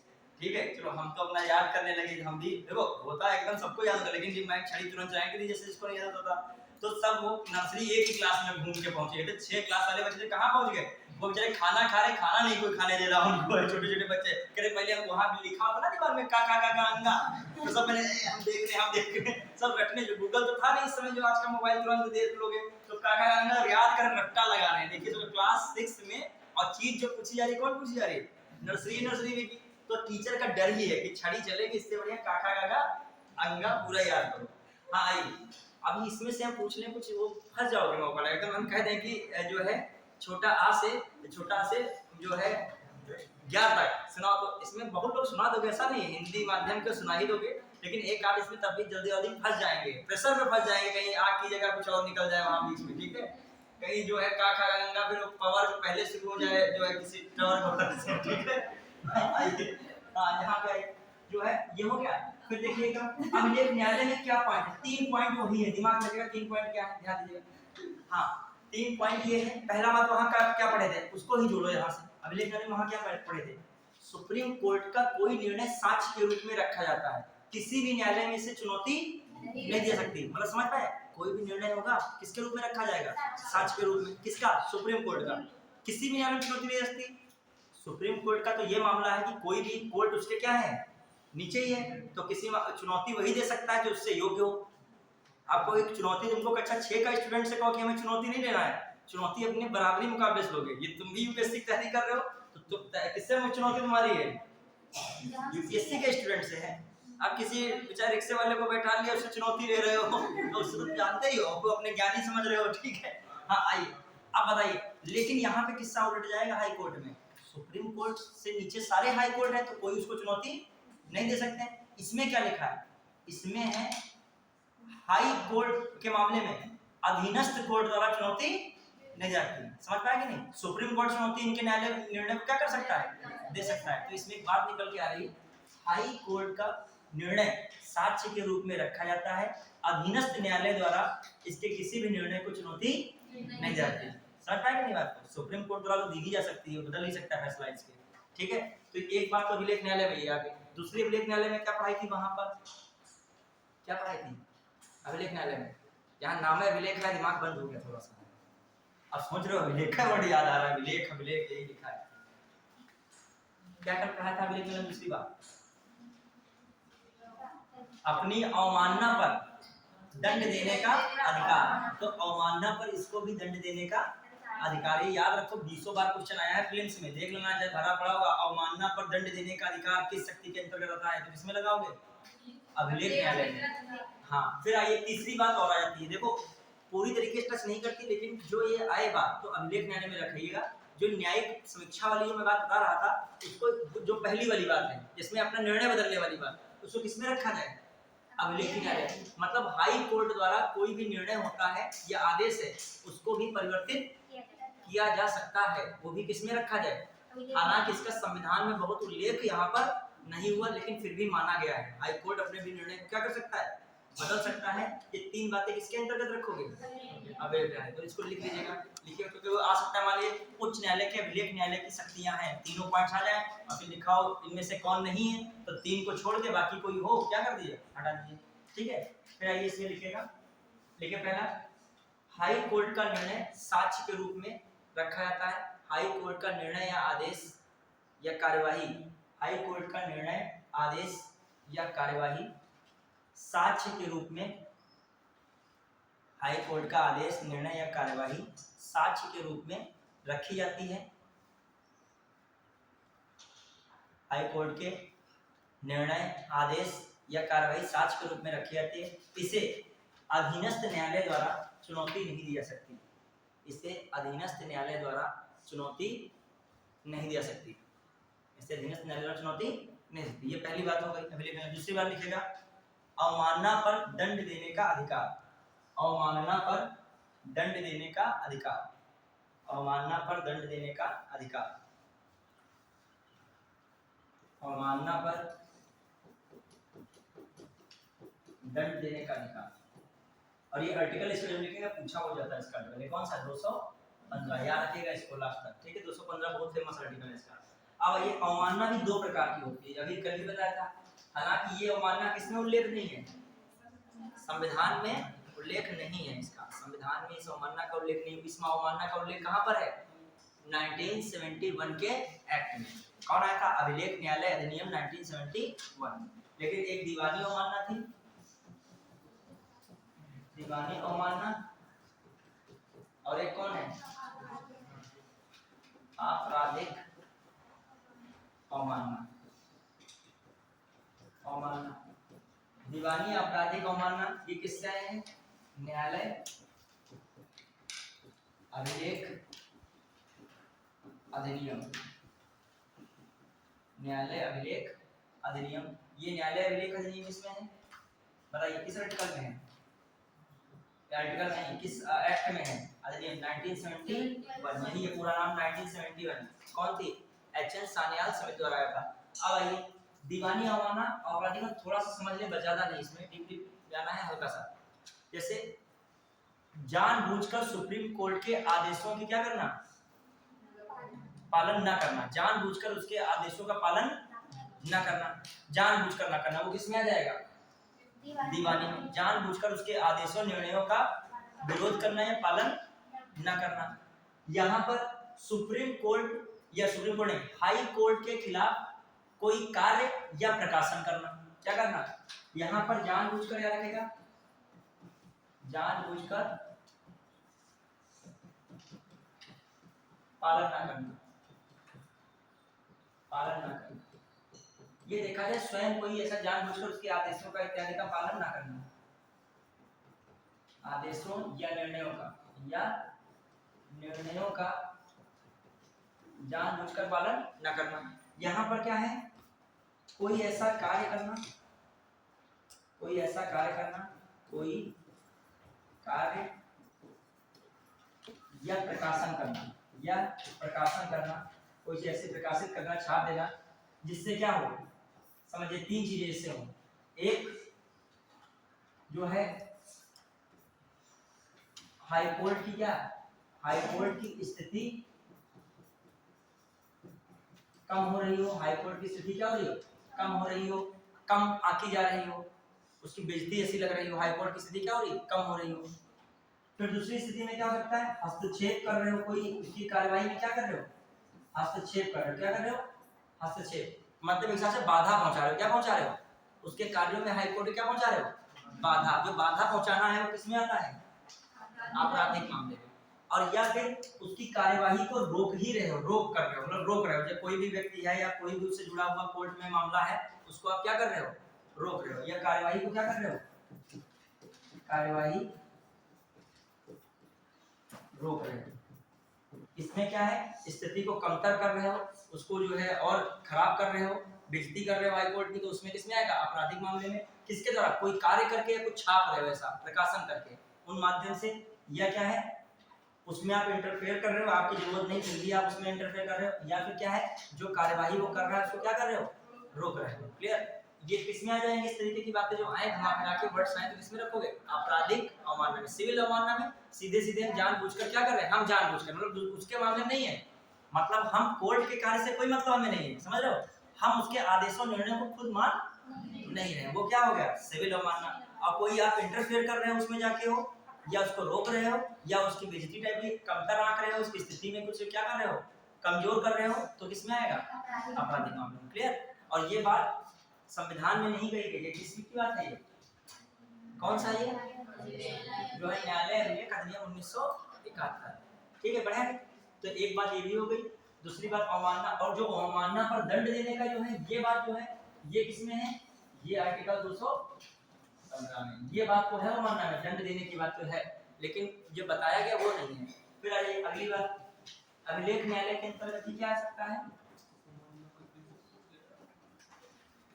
ठीक है। चलो हम तो अपना याद करने लगे, हम भी देखो होता है एकदम सबको याद होता, लेकिन जब मैं छड़ी तुरंत चलाएंगे नहीं, जैसे जिसको नहीं याद होता तो सब वो नर्सरी एक ही क्लास में घूम के पहुंचे थे। 6 क्लास वाले बच्चे कहाँ पहुंच गए, वो बेचारे खाना खा रहे, खाना नहीं कोई खाने दे रहा उनको, छोटे छोटे बच्चे कह रहे पहले हम वहां भी लिखा होता ना दीवार में का अंगा, तो सब मैंने हम देख रहे सब रटने, जो गूगल तो था नहीं इस समय, जो आज का मोबाइल तुरंत देख लोगे, तो का अंगा याद कर रट्टा लगा रहे हैं। देखिए तो क्लास 6 में, और चीज जो पूछी जा रही है कौन पूछी जा रही है, नर्सरी में, तो टीचर का डर ही है कि छड़ी चलेगी, इससे बढ़िया काका अंगा पूरा याद करो। हाँ आइए, अभी इसमें से हम पूछ लें कुछ, वो फंस जाओगे मौका एकदम, हम कह दें कि जो है छोटा आ से जो है 11 तक सुनाओ, तो इसमें बहुत लोग सुना दोगे, ऐसा नहीं है, हिंदी माध्यम के सुना ही दोगे, लेकिन एक आध इसमें तब भी जल्दी फंस जाएंगे, प्रेशर में फंस जाएंगे, कहीं आग की जगह कुछ और निकल जाए वहां बीच में, ठीक है। कहीं जो है काका गंगा फिर पावर पहले शुरू हो जाए जो है किसी टावर से, ठीक है। आइए यहाँ पे जो है ये हो गया। फिर देखिएगा अभिलेख न्यायालय में क्या पॉइंट है, 3 पॉइंट वही है, दिमाग लगेगा 3 पॉइंट क्या है, ध्यान दीजिएगा। हाँ 3 पॉइंट ये है, पहला बात वहां का क्या पढ़े थे उसको ही जोड़ो यहाँ से, अभिलेख न्यायालय में वहां क्या पढ़े थे, सुप्रीम कोर्ट का कोई निर्णय साक्ष्य के रूप में रखा जाता है, किसी भी न्यायालय में इसे चुनौती नहीं दे सकती, मतलब समझ पाए, कोई भी निर्णय होगा किसके रूप में रखा जाएगा, साक्ष्य के रूप में, किसका, सुप्रीम कोर्ट का, किसी भी न्यायालय में चुनौती नहीं दे सकती। सुप्रीम कोर्ट का तो ये मामला है कि कोई भी कोर्ट उसके क्या है, नीचे ही है, तो किसी चुनौती वही दे सकता है जो उससे योग्य हो। आपको एक चुनौती, तुमको कक्षा 6 का स्टूडेंट से कहो कि हमें चुनौती नहीं लेना है, चुनौती अपने बराबरी मुकाबले से लोगे। ये तुम भी यूपीएससी की तैयारी कर रहे हो तो किससे चुनौती तुम्हारी है, यूपीएससी के स्टूडेंट से है। आप किसी बेचारे रिक्शे वाले को बैठा लिया, उससे चुनौती ले रहे हो तो उससे तुम जानते ही हो, आपको अपने ज्ञानी समझ रहे हो, ठीक है। हाँ आइए अब बताइए, लेकिन यहाँ पे किस्सा उलट जाएगा हाई कोर्ट में, सुप्रीम कोर्ट से नीचे सारे हाई कोर्ट है तो कोई उसको चुनौती नहीं दे सकते। इसमें क्या लिखा है, इसमें है हाई कोर्ट के मामले में अधीनस्थ कोर्ट द्वारा चुनौती नहीं जाती, समझ पाए कि नहीं, सुप्रीम कोर्ट चुनौती इनके न्यायालय निर्णय को क्या कर सकता है, दे सकता है। तो इसमें एक बात निकल के आ रही, हाई कोर्ट का निर्णय साक्ष्य के रूप में रखा जाता है, अधीनस्थ न्यायालय द्वारा इसके किसी भी निर्णय को चुनौती नहीं जाती, समझ पाए कि नहीं बात को, सुप्रीम कोर्ट द्वारा दी जा सकती है, बदल नहीं सकता फैसला इसके, ठीक है। तो एक बात तो अभिलेख न्यायालय में ये आ गई। दूसरी अभिलेख न्यायालय में क्या पढ़ाई थी, वहां पर क्या पढ़ाई थी अभिलेख न्यायालय में, यहाँ नाम है अभिलेख का, दिमाग बंद हो गया थोड़ा सा, अब सोच रहे हो अभिलेख का वर्ड याद आ रहा है, अभिलेख यही लिखा है, क्या कर रहा था अभिलेख न्यायालय? दूसरी बात, अपनी अवमानना पर दंड देने का अधिकार। तो अवमानना पर इसको भी दंड देने का अधिकार। ये याद रखो, 20 बार क्वेश्चन आया है प्रीलिम्स में, देख लेना, चाहे भरा पड़ा होगा। अवमानना पर दंड देने का अधिकार किस शक्ति के अंतर्गत आता है? तो किसमें लगाओगे? अभिलेख न्यायालय में। हाँ, फिर आइए तीसरी बात और आ जाती है। देखो पूरी तरीके से टच नहीं करती, लेकिन जो ये आए बात तो अभिलेख न्यायालय में रखिएगा। जो न्यायिक समीक्षा वाली जो मैं बात बता रहा था, उसको जो पहली वाली बात है जिसमें अपना निर्णय बदलने वाली बात, उसको किसमें रखा जाए? अभिलेख न्यायालय। मतलब हाई कोर्ट द्वारा कोई भी निर्णय होता है या आदेश है, उसको भी परिवर्तित किया जा सकता है, वो भी किसमें रखा जाए? हालांकि इसका संविधान में बहुत उल्लेख यहाँ पर नहीं हुआ, लेकिन फिर भी माना गया है। हाई कोर्ट अपने भी निर्णय को क्या कर सकता है? बदल सकता है। ये तीन बातें किसके अंतर्गत रखोगे? अभिलेख न्यायालय। तो इसको लिख लीजिएगा, लिखिए, क्योंकि वो आ सकता है। मान लीजिए उच्च न्यायालय के अभिलेख न्यायालय की शक्तियां हैं, तीनों पॉइंट्स आ जाए और फिर लिखाओ इनमें से कौन नहीं है, तो तीन को छोड़ के बाकी कोई हो क्या कर दीजिए? हटा दीजिए। ठीक है, फिर आइए इसमें लिखिएगा। लिखिए पहला, हाई कोर्ट का निर्णय साक्ष्य के रूप में रखा जाता है। हाई कोर्ट का निर्णय या आदेश या कार्यवाही, हाई कोर्ट का निर्णय, आदेश या कार्यवाही साक्ष्य के रूप में, हाई कोर्ट का आदेश, निर्णय या कार्यवाही साक्ष्य के रूप में रखी जाती है। हाई कोर्ट के निर्णय, आदेश या कार्यवाही साक्ष्य के रूप में रखी जाती है। इसे अधीनस्थ न्यायालय द्वारा चुनौती नहीं दी जा सकती। इसे अधीनस्थ न्यायालय द्वारा चुनौती नहीं दी जा सकती। इसे अधीनस्थ न्यायालय द्वारा चुनौती नहीं सकती। ये पहली बात हो गई अभिलेख न्यायालय। दूसरी बात लिखेगा, अवमानना पर दंड देने का अधिकार। अवमानना पर दंड देने का अधिकार। अवमानना पर दंड देने का अधिकार। अवमानना पर दंड देने का अधिकार। और ये आर्टिकल इसमें लिखेगा, पूछा हो जाता है इसका आर्टिकल। कौन सा? 215। याद रखिएगा इसको लास्ट तक। ठीक है, 215 बहुत फेमस आर्टिकल है इसका। अब ये अवमानना भी दो प्रकार की होती है, अभी कल ही बताया था। हालांकि ये अवमानना किसमें उल्लेख नहीं है? संविधान में उल्लेख नहीं है इसका। संविधान में इस अवमानना का उल्लेख नहीं। इस अवमानना का उल्लेख कहाँ पर है? 1971 के एक्ट में। कौन आया था? अभिलेख न्यायालय अधिनियम 1971। लेकिन एक दीवानी अवमानना थी, दीवानी अवमानना, और एक कौन है? आपराधिक अवमानना। अवमानना, दीवानी, आपराधिक अवमानना, ये किससे आए हैं? न्यायालय अभिलेख अधिनियम। न्यायालय अभिलेख अधिनियम। ये न्यायालय अभिलेख अधिनियम इसमें है, बताइए किस आर्टिकल में है? आर्टिकल नहीं, किस एक्ट में है? अधिनियम 1971। यही है पूरा नाम 1971। कौन थी? एच.एन. सान्याल समिति द्वारा आया था। अब आइए दीवानी अवमानना, आपराधिक में थोड़ा सा समझ ले, ज्यादा नहीं, इसमें डीपली जाना है हल्का सा। जैसे जानबूझकर सुप्रीम कोर्ट के आदेशों की क्या करना? पालन ना करना। जानबूझकर उसके आदेशों का पालन ना करना, जानबूझकर ना करना, वो किसमें आ जाएगा? दीवानी में। जानबूझकर उसके आदेशों, निर्णयों का विरोध करना या पालन न करना। यहाँ पर सुप्रीम कोर्ट या सुप्रीम कोर्ट नहीं, हाई कोर्ट के खिलाफ कोई कार्य या प्रकाशन करना। क्या करना? यहाँ पर जानबूझकर याद रखेगा, जानबूझकर पालन न करना, पालन न करना। ये देखा जाए स्वयं कोई ऐसा जानबूझकर उसके आदेशों का इत्यादि का पालन ना करना, आदेशों या निर्णयों का जानबूझकर पालन ना करना। यहाँ पर क्या है? कोई ऐसा कार्य करना, कोई ऐसा कार्य करना, कोई कार्य या प्रकाशन करना, या प्रकाशन करना, कोई ऐसे प्रकाशित करना, छाप देना जिससे क्या हो? समझिए तीन चीजें इससे हो। एक जो है हाई कोर्ट की, क्या? हाई कोर्ट की स्थिति कम हो रही हो। हाई कोर्ट की स्थिति क्या हो रही हो? कम हो रही हो, कम आती जा रही हो, उसकी बेइज्जती ऐसी लग रही हो। हाई कोर्ट की स्थिति क्या हो रही है? कम हो रही हो। फिर दूसरी स्थिति में क्या हो सकता है? हस्तक्षेप कर रहे हो, कोई उसकी कार्रवाई में क्या कर रहे हो? हस्तक्षेप कर रहे हो। क्या कर रहे हो? हस्तक्षेप मतलब एक हिसाब से बाधा पहुंचा रहे हो। क्या पहुंचा रहे हो? उसके कार्यों में हाई कोर्ट क्या पहुंचा रहे हो? बाधा। जो बाधा पहुंचाना है वो किसमें आता है? आपराधिक मामले में। और या फिर उसकी कार्यवाही को रोक ही रहे हो, रोक कर रहे हो, मतलब रोक रहे हो। जब कोई भी व्यक्ति है या कोई भी उससे जुड़ा हुआ कोर्ट में मामला है, उसको आप क्या कर रहे हो? रोक रहे हो। या कार्यवाही को क्या कर रहे हो? कार्यवाही रोक रहे हो। इसमें क्या है? स्थिति को कमतर कर रहे हो, उसको जो है और खराब कर रहे हो, बेइज्जती कर रहे हो हाई कोर्ट की, तो उसमें किसमें आएगा? आपराधिक मामले में। किसके द्वारा? कोई कार्य करके या कुछ छाप रहे हो, ऐसा प्रकाशन करके, उन माध्यम से। या क्या है? उसमें आप इंटरफेयर कर रहे हो, आपकी जरूरत नहीं फिर भी आप उसमें इंटरफेयर कर रहे हो। या फिर क्या है? जो कार्यवाही वो कर रहा है उसको क्या कर रहे हो? रोक रहे हो। क्लियर? ये किसमें आ जाएंगे? इस तरीके की बातें जो आए घुमा फिरा के वर्ड्स आए तो किसमें रखोगे? आपराधिक अवमानना में। सिविल अवमानना में सीधे सीधे हम जानबूझकर क्या कर रहे हैं? हम जानबूझकर, मतलब उसके मामले नहीं है, मतलब हम कोर्ट के कार्य से कोई मतलब हमें नहीं है, समझ रहे हो? हम उसके आदेशों निर्णयों को खुद मान नहीं रहे, वो क्या हो गया? सिविल अवमानना। और कोई आप इंटरफेयर कर रहे हो उसमें जाके हो, या उसको रोक रहे हो, या उसकी बेइज्जती टाइप की कमतर आंक रहे हो, उसकी स्थिति में कुछ क्या कर रहे हो? कमजोर कर रहे हो, तो किसमें आएगा? आपराधिक मामले में। क्लियर? और ये बात संविधान में नहीं कही गई है। किसकी की बात है ये? कौन सा ये? जो है न्यायालय अभिलेख अधिनियम 1971। ठीक है, बढ़िया है। तो एक बात ये भी हो गई। दूसरी बात अवमानना, और जो अवमानना पर दंड देने का जो है, ये बात जो है ये किसमें है? ये आर्टिकल 215 में। ये बात तो है अवमानना में, दंड देने की बात तो है, लेकिन जो बताया गया वो नहीं है। फिर आइए अगली बात, अभिलेख न्यायालय के अंतर्गत क्या आ सकता है?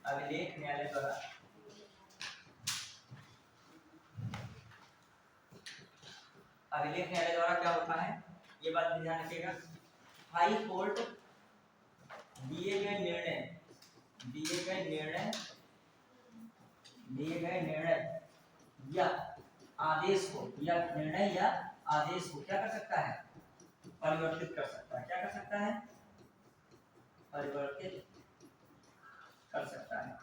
अभिलेख न्यायालय द्वारा अभिलेख न्यायालय द्वारा क्या होता है, ये बात भी ध्यान रखिएगा। हाई कोर्ट दिए गए निर्णय या आदेश को, या निर्णय या आदेश को क्या कर सकता है? परिवर्तित कर सकता है। क्या कर सकता है? परिवर्तित कर सकता है।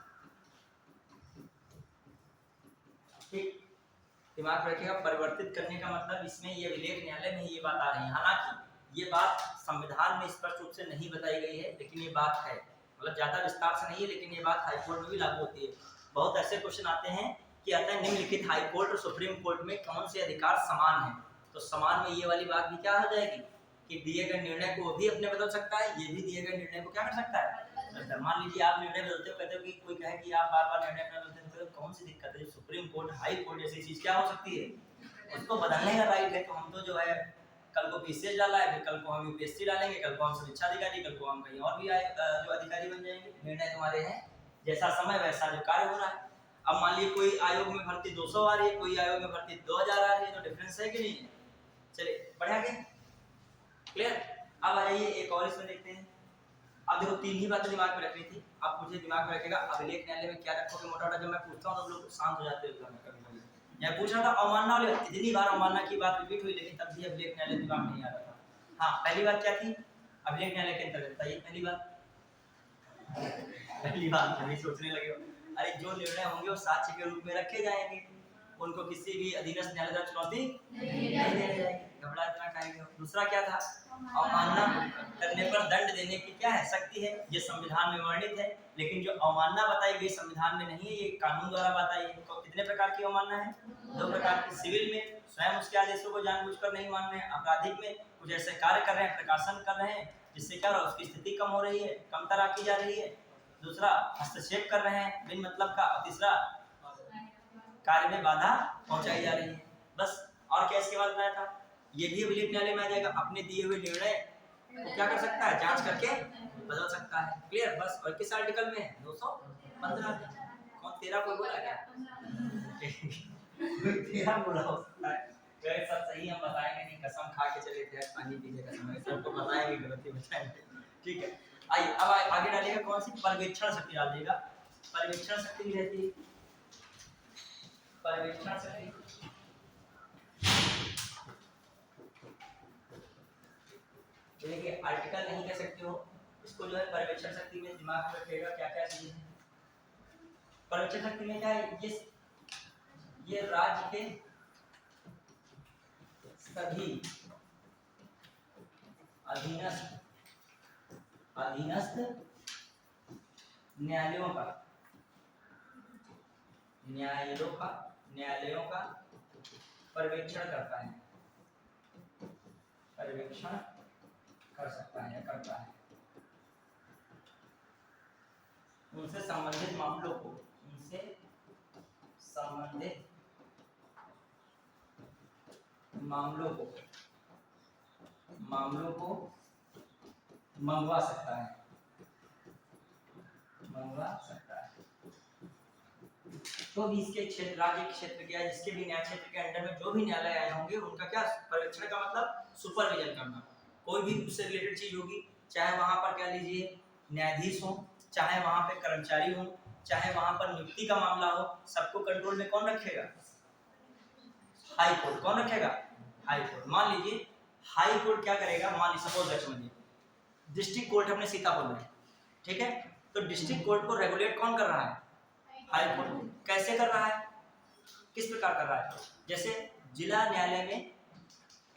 ठीक, दिमाग में रखिएगा। परिवर्तित करने का मतलब इसमें ये अभिलेख न्यायालय में ये बात आ रही है। हालांकि ये बात संविधान में स्पष्ट रूप से नहीं बताई गई है, लेकिन ये बात है, मतलब ज्यादा विस्तार से नहीं है, लेकिन ये बात हाईकोर्ट में भी लागू होती है। बहुत ऐसे क्वेश्चन आते हैं कि अतः निम्नलिखित हाईकोर्ट और सुप्रीम कोर्ट में कौन से अधिकार समान है? तो समान में ये वाली बात भी क्या हो जाएगी कि दिए गए निर्णय को वो भी अपने बदल सकता है, ये भी दिए गए निर्णय को क्या कर सकता है? मान लीजिए आप निर्णय बदलते हो, कहते हो कि कोई कहे कि आप बार बार निर्णय अपना बदलते हो, तो कौन सी दिक्कत है? सुप्रीम कोर्ट, हाई कोर्ट जैसी चीज क्या हो सकती है? उसको बदलने का राइट है। तो हम तो जो है कल को पीसीएस डाला है, फिर कल को हम यूपीएससी डालेंगे, कल को हम समीक्षा अधिकारी, कल को हम कहीं और भी जो अधिकारी बन जाएंगे। निर्णय तुम्हारे हैं, जैसा समय वैसा जो कार्य हो रहा है। अब मान लीजिए कोई आयोग में भर्ती 200 आ रही है, कोई आयोग में भर्ती 2000 आ रही है, तो डिफरेंस है कि नहीं है? चलिए बढ़िया के क्लियर। अब आ जाइए एक और इसमें देखते हैं। अब देखो तीन ही बातें दिमाग में रखनी थी, आप मुझे दिमाग में रखेगा। अभिलेख न्यायालय में क्या रखोगे? मोटा मोटा जब मैं पूछता हूँ तो लोग शांत हो जाते हैं। कभी मैं पूछ रहा था अवमानना वाले, इतनी बार अवमानना की बात रिपीट हुई, लेकिन तब भी अभिलेख न्यायालय दिमाग में नहीं आ रहा था। हाँ, पहली बात क्या थी अभिलेख न्यायालय के अंतर्गत? बताइए पहली बात अभी सोचने लगे हो। अरे जो निर्णय होंगे वो साक्ष्य के रूप में रखे जाएंगे, उनको किसी भी अधीनस्थ न्यायालय द्वारा चुनौती नहीं देनी जाएगी। घबरा इतना कहेंगे। दूसरा क्या था? अवमानना करने पर दंड देने की क्या है? शक्ति है। ये संविधान में वर्णित है, लेकिन जो अवमानना बताई गई संविधान में नहीं है, ये कानून द्वारा बताई है। तो कितने प्रकार की अवमानना है? 2 प्रकार की। सिविल में स्वयं उसके आदेशों को जानबूझकर नहीं मान रहे हैं। आपराधिक में कुछ ऐसे कार्य कर रहे हैं, प्रकाशन कर रहे हैं, जिससे क्या हो रहा है? उसकी स्थिति कम हो रही है, कमतर आंकी जा रही है। दूसरा हस्तक्षेप कर रहे हैं बिन मतलब का। तीसरा कार्य में बाधा पहुंचाई जा रही है। बस। और क्या इसके बाद बताया था? ये भी अभिलेख न्यायालय में आ जाएगा। अपने दिए हुए निर्णय को क्या कर सकता है? जांच करके बदल सकता है। क्लियर? बस। और किस आर्टिकल में है? 215। कौन? 13 कोई बोला क्या? 13 बोला हो सकता है। वैसे सब सही हम बताएंगे नहीं, कसम खा के चले थे पानी पीने का समय, सबको बताएंगे, गलती बचाएंगे। ठीक है, आइए अब आगे डालिएगा। कौन सी? पर्यवेक्षण शक्ति डालिएगा। पर्यवेक्षण शक्ति भी रहती है। पर्यवेक्षण शक्ति देखिए आर्टिकल नहीं कह सकते हो इसको, जो है पर्यवेक्षण शक्ति में दिमाग में रखिएगा क्या क्या चीजें हैं। पर्यवेक्षण शक्ति में क्या है? ये राज्य के सभी अधीनस्थ न्यायालयों का पर्यवेक्षण करता है, पर्यवेक्षण कर सकता है, करता है। उनसे संबंधित मामलों को, उनसे संबंधित मामलों को मंगवा सकता है, तो भी इसके क्षेत्र, राज्य के क्षेत्र के, जिसके भी न्याय क्षेत्र के अंडर में जो भी न्यायालय आए होंगे उनका क्या पर्यवेक्षण का मतलब सुपरविजन करना। कोई भी उससे रिलेटेड चीज होगी, चाहे वहां पर कह लीजिए न्यायाधीश हो, चाहे वहां पे कर्मचारी हो, चाहे वहां पर नियुक्ति का मामला हो, सबको कंट्रोल में कौन रखेगा? High court. कौन रखेगा? High court. मान लीजिए हाई कोर्ट क्या करेगा, मान लीजिए सपोज दैट समझिए डिस्ट्रिक्ट कोर्ट अपने सीतापुर में, ठीक है, तो डिस्ट्रिक्ट कोर्ट को रेगुलेट कौन कर रहा है? High court. कैसे कर रहा है, किस प्रकार कर रहा है? जैसे जिला न्यायालय में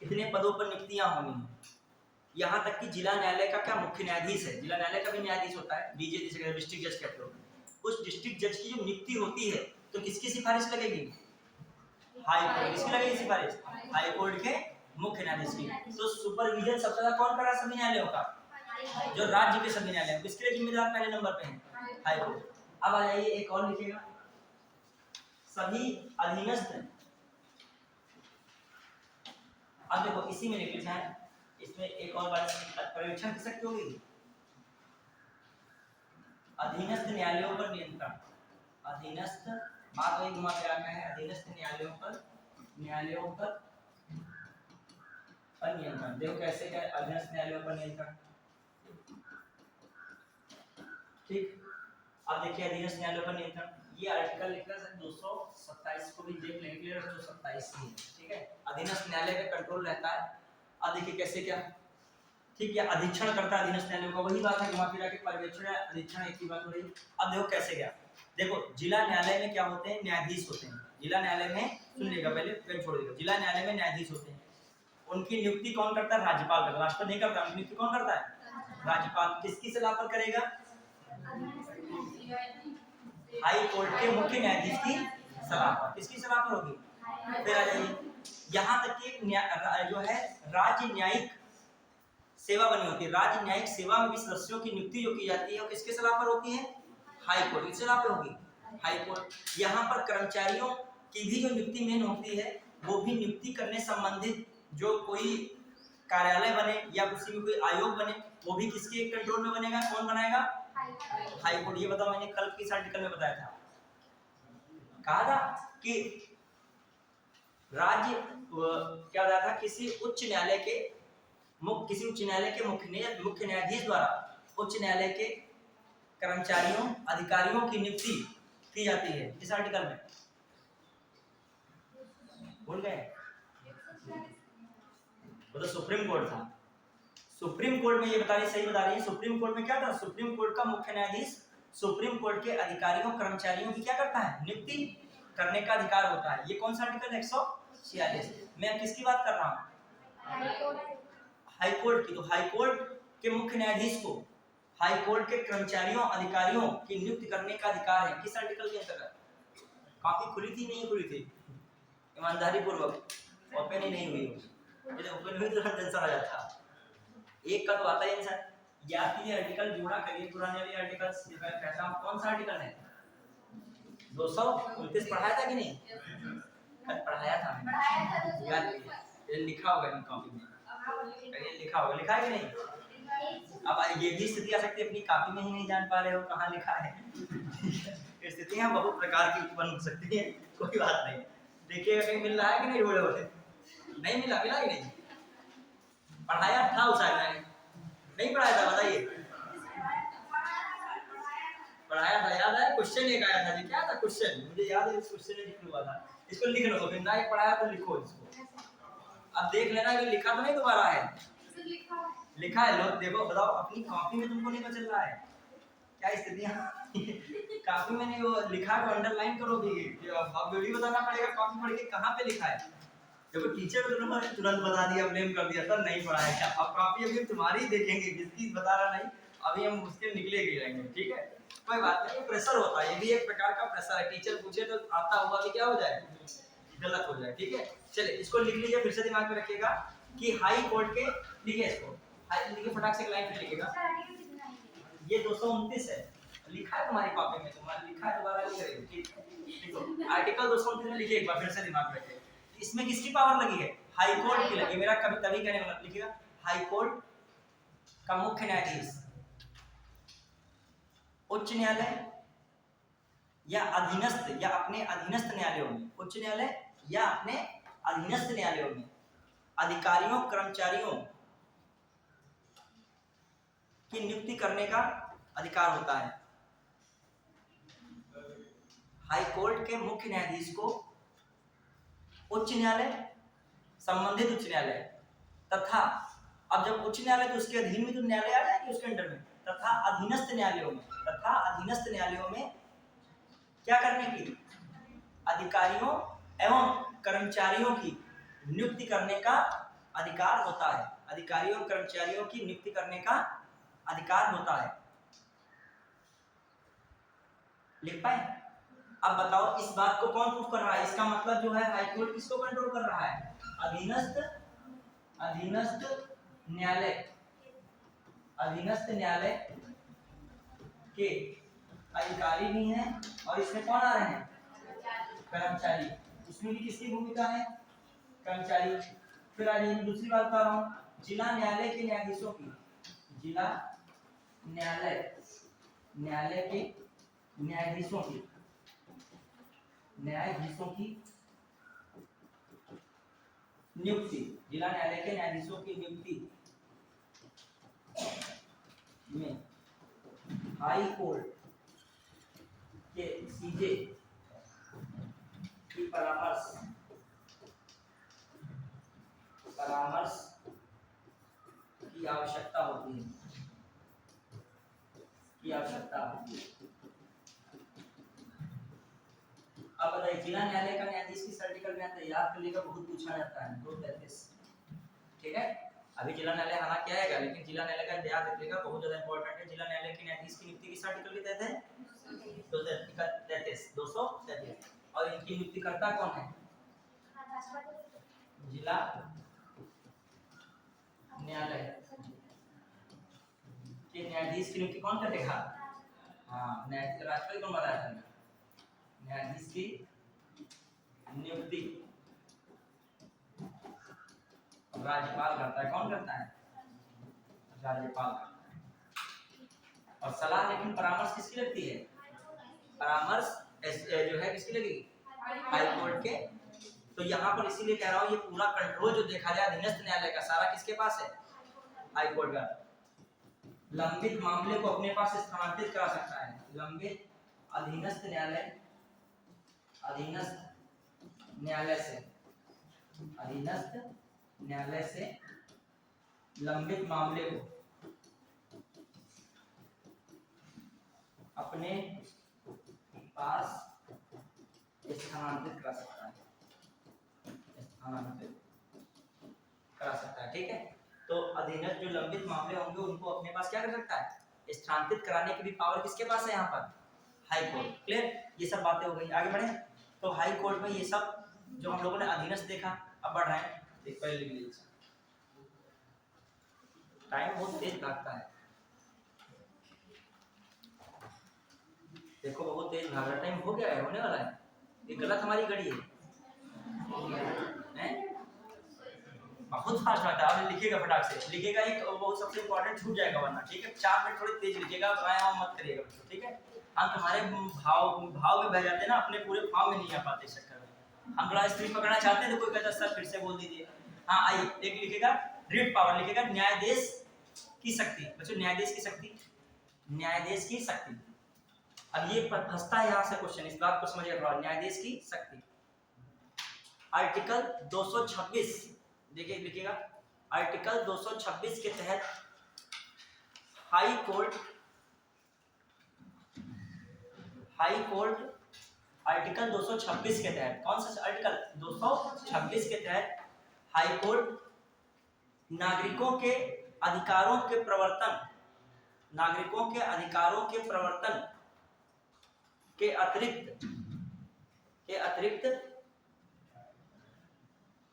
कितने पदों पर नियुक्तियां होनी है, यहाँ तक कि जिला न्यायालय का क्या मुख्य न्यायाधीश है, जिला न्यायालय का भी न्यायाधीश होता है, डीजे जिसे डिस्ट्रिक्ट जज कहते हो, उस डिस्ट्रिक्ट जज की जो नियुक्ति होती है तो किसकी सिफारिश लगेगी? High court. किसकी लगेगी सिफारिश? हाई कोर्ट के मुख्य न्यायाधीश की। तो सुपरविजन सबसे ज्यादा कौन कर रहा है सभी न्यायालयों का? जो राज्य के सभी न्यायालय, किसके लिए जिम्मेदार पहले नंबर पे है? High court. अब आ जाइए एक और लिखिएगा, सभी अधीनस्थ। अब देखो इसी में लिख लिखा है, इसमें एक और बात पर्यवेक्षण कर सकते होगी, अधीनस्थ न्यायालयों पर नियंत्रण। अधीनस्थ बात वही घुमा फिरा के है, अधीनस्थ न्यायालयों पर नियंत्रण। देखो कैसे क्या अधीनस्थ न्यायालयों पर नियंत्रण, ठीक। अब देखिए अधीनस्थ न्यायालयों पर नियंत्रण, ये आर्टिकल लिखा है 227 को भी देख लेंगे, क्लियर है? 227 ही है, ठीक है। अधीनस्थ न्यायालय पे कंट्रोल रहता है। अब देखिए कैसे क्या, ठीक है, अधीक्षण करता है अधीनस्थ न्यायालय का, वही बात है घुमा फिरा के पर्यवेक्षण अधीक्षण एक ही बात हो रही है। अब देखो कैसे क्या, देखो जिला न्यायालय में क्या होते हैं? न्यायाधीश होते हैं। जिला न्यायालय में सुन लीजिएगा, पहले पेन छोड़ दीजिएगा, जिला न्यायालय में न्यायाधीश होते हैं। उनकी नियुक्ति कौन करता है? राज्यपाल करता है। राष्ट्रपति नहीं करता, उनकी नियुक्ति कौन करता है? राज्यपाल। किसकी सलाह पर करेगा? हाई कोर्ट के मुख्य न्यायाधीश की सलाह पर। किसकी सलाह पर होगी? फिर आ जाइए, यहाँ तक कि जो है राज्य न्यायिक सेवा बनी होती है, राज्य न्यायिक सेवा में भी सदस्यों की नियुक्ति जो की जाती है वो किसके सलाह पर होती है? हाई कोर्ट की सलाह पर होगी, हाई कोर्ट। यहाँ पर कर्मचारियों की भी जो नियुक्ति मेन होती है, वो भी नियुक्ति करने संबंधित जो कोई कार्यालय बने या किसी भी कोई आयोग बने, वो भी किसके कंट्रोल में बनेगा? कौन बनाएगा? High court. ये बताओ, मैंने कल किस आर्टिकल में बताया था, कहा था कि राज्य क्या बताया था, किसी उच्च न्यायालय के मुख्य न्यायाधीश द्वारा उच्च न्यायालय के कर्मचारियों अधिकारियों की नियुक्ति की जाती है। किस आर्टिकल में भूल गए? वो तो सुप्रीम कोर्ट था। सुप्रीम कोर्ट में ये बता रही, सही बता रही है, सुप्रीम कोर्ट में क्या था? सुप्रीम कोर्ट का मुख्य न्यायाधीश सुप्रीम कोर्ट के अधिकारियों कर्मचारियों की क्या करता है? नियुक्ति करने का अधिकार होता है। ये कौन सा आर्टिकल है? 146। मैं किसकी बात कर रहा हूँ? हाई कोर्ट की। तो हाई कोर्ट के मुख्य न्यायाधीश को हाई कोर्ट के कर्मचारियों अधिकारियों की नियुक्ति करने का अधिकार है। किस आर्टिकल के अंतर्गत? कॉपी खुली थी नहीं खुली थी? ईमानदारी पूर्वक ओपन ही नहीं हुई, यदि ओपन हुई तो आंसर आ जाता। एक का तो आता ही आंसर। याद कीजिए, आर्टिकल जोड़ा करिए पुराने वाले आर्टिकल्स। कैसा कौन सा आर्टिकल है? 229 पढ़ाया था कि नहीं? पढ़ाया था मैंने, याद कीजिए, ये लिखा होगा इन कॉपी में, कहीं लिखा होगा, लिखा है कि नहीं? अब ये भी स्थिति आ सकती है अपनी कॉपी में ही नहीं जान पा रहे हो कहाँ लिखा है। स्थितियां बहुत प्रकार की उत्पन्न हो सकती है, कोई बात नहीं। देखिएगा कहीं मिल रहा है कि नहीं? रोड़े होते नहीं मिला, मिला कि नहीं? पढ़ाया था उस मैंने, नहीं पढ़ाया था? बताइए, पढ़ाया था, याद है? क्वेश्चन एक आया था जी, क्या था क्वेश्चन? मुझे याद है, इस क्वेश्चन में लिखा हुआ था, इसको लिख लो, फिर ना ये पढ़ाया तो लिखो इसको। अब देख लेना कि लिखा तो नहीं दोबारा है, लिखा है। लोग देखो, बताओ अपनी कॉपी में तुमको नहीं पता चल रहा है क्या स्थितियां? कॉपी में नहीं, वो लिखा तो अंडरलाइन करोगे, अब वीडियो बताना पड़ेगा कॉपी पढ़ के कहाँ पे लिखा है। देखो टीचर ने तुरंत बता दिया, ब्लेम कर दिया, सर नहीं पढ़ाया क्या? अब कॉपी अभी तुम्हारी देखेंगे, किसकी बता रहा नहीं, अभी हम उसके निकले गए रहेंगे, ठीक है। कोई बात नहीं, प्रेशर होता है, ये भी एक प्रकार का प्रेशर है। टीचर पूछे तो आता हुआ भी क्या हो जाए, गलत हो जाए। ठीक है, चलिए इसको लिख लीजिए, फिर से दिमाग में रखिएगा कि हाई कोर्ट के, लिखिए इसको, हाई लिखिए, फटाक से एक लाइन फिर लिखिएगा। ये 229 है, लिखा है तुम्हारी कॉपी में, तुम्हारा लिखा है, दोबारा लिख रही हो। ठीक है, देखो आर्टिकल 229 में लिखिए, एक बार फिर से दिमाग में रखिए। इसमें किसकी पावर लगी है, हाई कोर्ट की लगी। मेरा कभी तभी कहने का मतलब लिखिएगा, हाई कोर्ट का मुख्य न्यायाधीश उच्च न्यायालय या अधीनस्थ या अपने अधीनस्थ न्यायालयों में, उच्च न्यायालय या अपने अधीनस्थ न्यायालयों में अधिकारियों कर्मचारियों की नियुक्ति करने का अधिकार होता है। हाई कोर्ट के मुख्य न्यायाधीश को उच्च न्यायालय, संबंधित उच्च न्यायालय तथा, अब जब उच्च न्यायालय तो उसके अधीन में तो न्यायालय आ जाएगी उसके अंडर में, तथा अधीनस्थ न्यायालयों में, तथा अधीनस्थ न्यायालयों में क्या करने की, अधिकारियों एवं कर्मचारियों की नियुक्ति करने का अधिकार होता है। अधिकारियों कर्मचारियों की नियुक्ति करने का अधिकार होता है। लिख पाए? अब बताओ इस बात को कौन प्रूफ कर रहा है, इसका मतलब जो है हाई कोर्ट किसको कंट्रोल कर रहा है, अधीनस्थ न्यायालय, अधीनस्थ न्यायालय के अधिकारी भी हैं, और इसमें कौन आ रहे हैं, कर्मचारी। इसमें भी किसकी भूमिका है, कर्मचारी। फिर आज दूसरी बात बता रहा हूँ, जिला न्यायालय के न्यायाधीशों की, जिला न्यायालय के न्यायाधीशों की नियुक्ति, जिला न्यायालय के न्यायाधीशों की नियुक्ति में हाई कोर्ट के सीजे की परामर्श की आवश्यकता होती है, अब बताइए जिला न्यायालय का न्यायाधीश की सर्टिकल में आता है, याद कर लीजिएगा, बहुत पूछा जाता है 233। ठीक है, अभी जिला न्यायालय हालांकि आएगा, लेकिन जिला न्यायालय का याद रखिएगा, बहुत ज्यादा इंपॉर्टेंट है। जिला न्यायालय के न्यायाधीश की नियुक्ति किस आर्टिकल के तहत है, 233, और इनकी नियुक्ति करता कौन है, जिला न्यायालय के न्यायाधीश की नियुक्ति कौन करेगा, हाँ न्यायाधीश, राष्ट्रपति कौन बताया था, न्यायाधीश की नियुक्ति राज्यपाल करता है। कौन करता है, राज्यपाल करता है। और सलाह लेकिन परामर्श किसकी लगती है, परामर्श जो है किसकी लगेगी, हाई कोर्ट के। तो यहाँ पर इसीलिए कह रहा हूँ, ये पूरा कंट्रोल जो देखा जाए अधीनस्थ न्यायालय का सारा किसके पास है, हाई कोर्ट का। लंबित मामले को अपने पास स्थानांतरित करा सकता है, लंबित अधीनस्थ न्यायालय से लंबित मामले को अपने पास स्थानांतरित करा सकता है, ठीक है। तो अधीनस्थ जो लंबित मामले होंगे उनको अपने पास क्या कर सकता है, स्थानांतरित कराने की भी पावर किसके पास है, यहाँ पर हाई कोर्ट। क्लियर, ये सब बातें हो गई, आगे बढ़े। तो हाई कोर्ट में ये सब जो हम लोगों ने अधीनस्थ देखा, अब बढ़ रहे हैं, देख पहले लिख लीजिए, टाइम बहुत तेज भागता है, देखो बहुत तेज भाग रहा, टाइम हो गया है, होने वाला है, ये गलत हमारी घड़ी है, बहुत फास्ट आता है। आप लिखिएगा, फटाक से लिखिएगा, एक बहुत सबसे इंपॉर्टेंट छूट जाएगा वरना, ठीक है। 4 मिनट थोड़ी तेज लिखिएगा, वाया मत करिएगा बच्चों, ठीक है। हम तुम्हारे भाव में बह जाते हैं ना, अपने पूरे भाव में नहीं आ पाते, इस चक्कर में हम थोड़ा स्क्रीन पकड़ना चाहते हैं तो कोई कहता है सर फिर से बोल दीजिए। हाँ आइए, एक लिखिएगा रीड पावर, लिखिएगा न्यायाधीश की शक्ति, बच्चों न्यायाधीश की शक्ति, न्यायाधीश की शक्ति। अब ये फंसता है यहाँ से क्वेश्चन, इस बात को समझिए थोड़ा, न्यायाधीश की शक्ति। आर्टिकल 226, देखिए लिखिएगा, आर्टिकल 226 के तहत हाई कोर्ट आर्टिकल 226 के तहत, कौन सा आर्टिकल 226 के तहत हाई कोर्ट नागरिकों के अधिकारों के प्रवर्तन के अतिरिक्त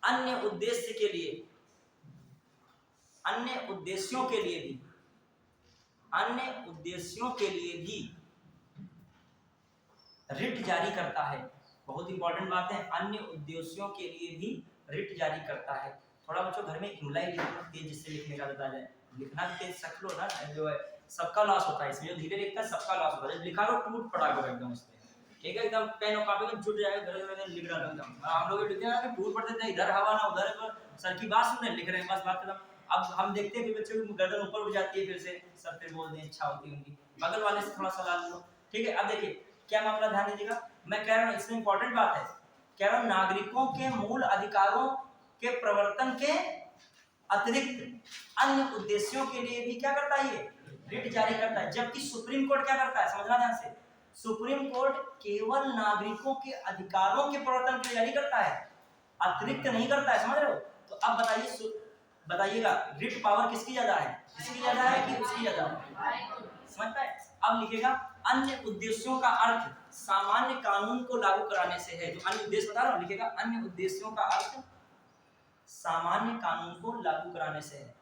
अन्य उद्देश्यों के लिए भी रिट जारी करता है। बहुत इंपॉर्टेंट बात है, अन्य उद्देश्यों के लिए भी रिट जारी करता है। थोड़ा बच्चों घर में इमलाई लिखो तेज, जिससे लिखने का बता जाए। लिखना तेज सक लो ना, जो है सबका लॉस होता है इसमें, जो धीरे लिखता है सबका लॉस होता है। जब लिखा लो टूट पड़ा करो एकदम इस पे, ठीक है, एकदम पेन और कापी में जुट जाएगा, धीरे लिख रहा एकदम। हम लोग लिखते हैं कि टूट पड़ते थे, इधर हवा ना उधर, सर की बात सुन रहे लिख रहे हैं, बस बात खत्म। अब हम देखते हैं कि बच्चों की गर्दन ऊपर उठ जाती है, फिर से सर पे बोल दें, इच्छा होती है उनकी, बगल वाले से थोड़ा सलाह लो, ठीक है। अब देखिए क्या मामला, ध्यान दीजिएगा, मैं कह रहा हूँ इसमें इंपॉर्टेंट बात है, कह रहा हूँ नागरिकों के मूल अधिकारों के प्रवर्तन के अतिरिक्त अन्य उद्देश्यों के लिए भी क्या करता है, ये रिट जारी करता है। जबकि सुप्रीम कोर्ट क्या करता है, समझना ध्यान से, सुप्रीम कोर्ट केवल नागरिकों के अधिकारों के प्रवर्तन के लिए जारी करता है, अतिरिक्त नहीं करता है, समझ रहे हो। तो अब बताइएगा रिट पावर किसकी ज्यादा है, इसकी ज्यादा है कि उसकी ज्यादा है, समझ पाए। अब लिखेगा अन्य उद्देश्यों का अर्थ सामान्य कानून को लागू कराने से है। जो अन्य उद्देश्य बता रहा हूं, लिखेगा अन्य उद्देश्यों का अर्थ सामान्य कानून को लागू कराने से है।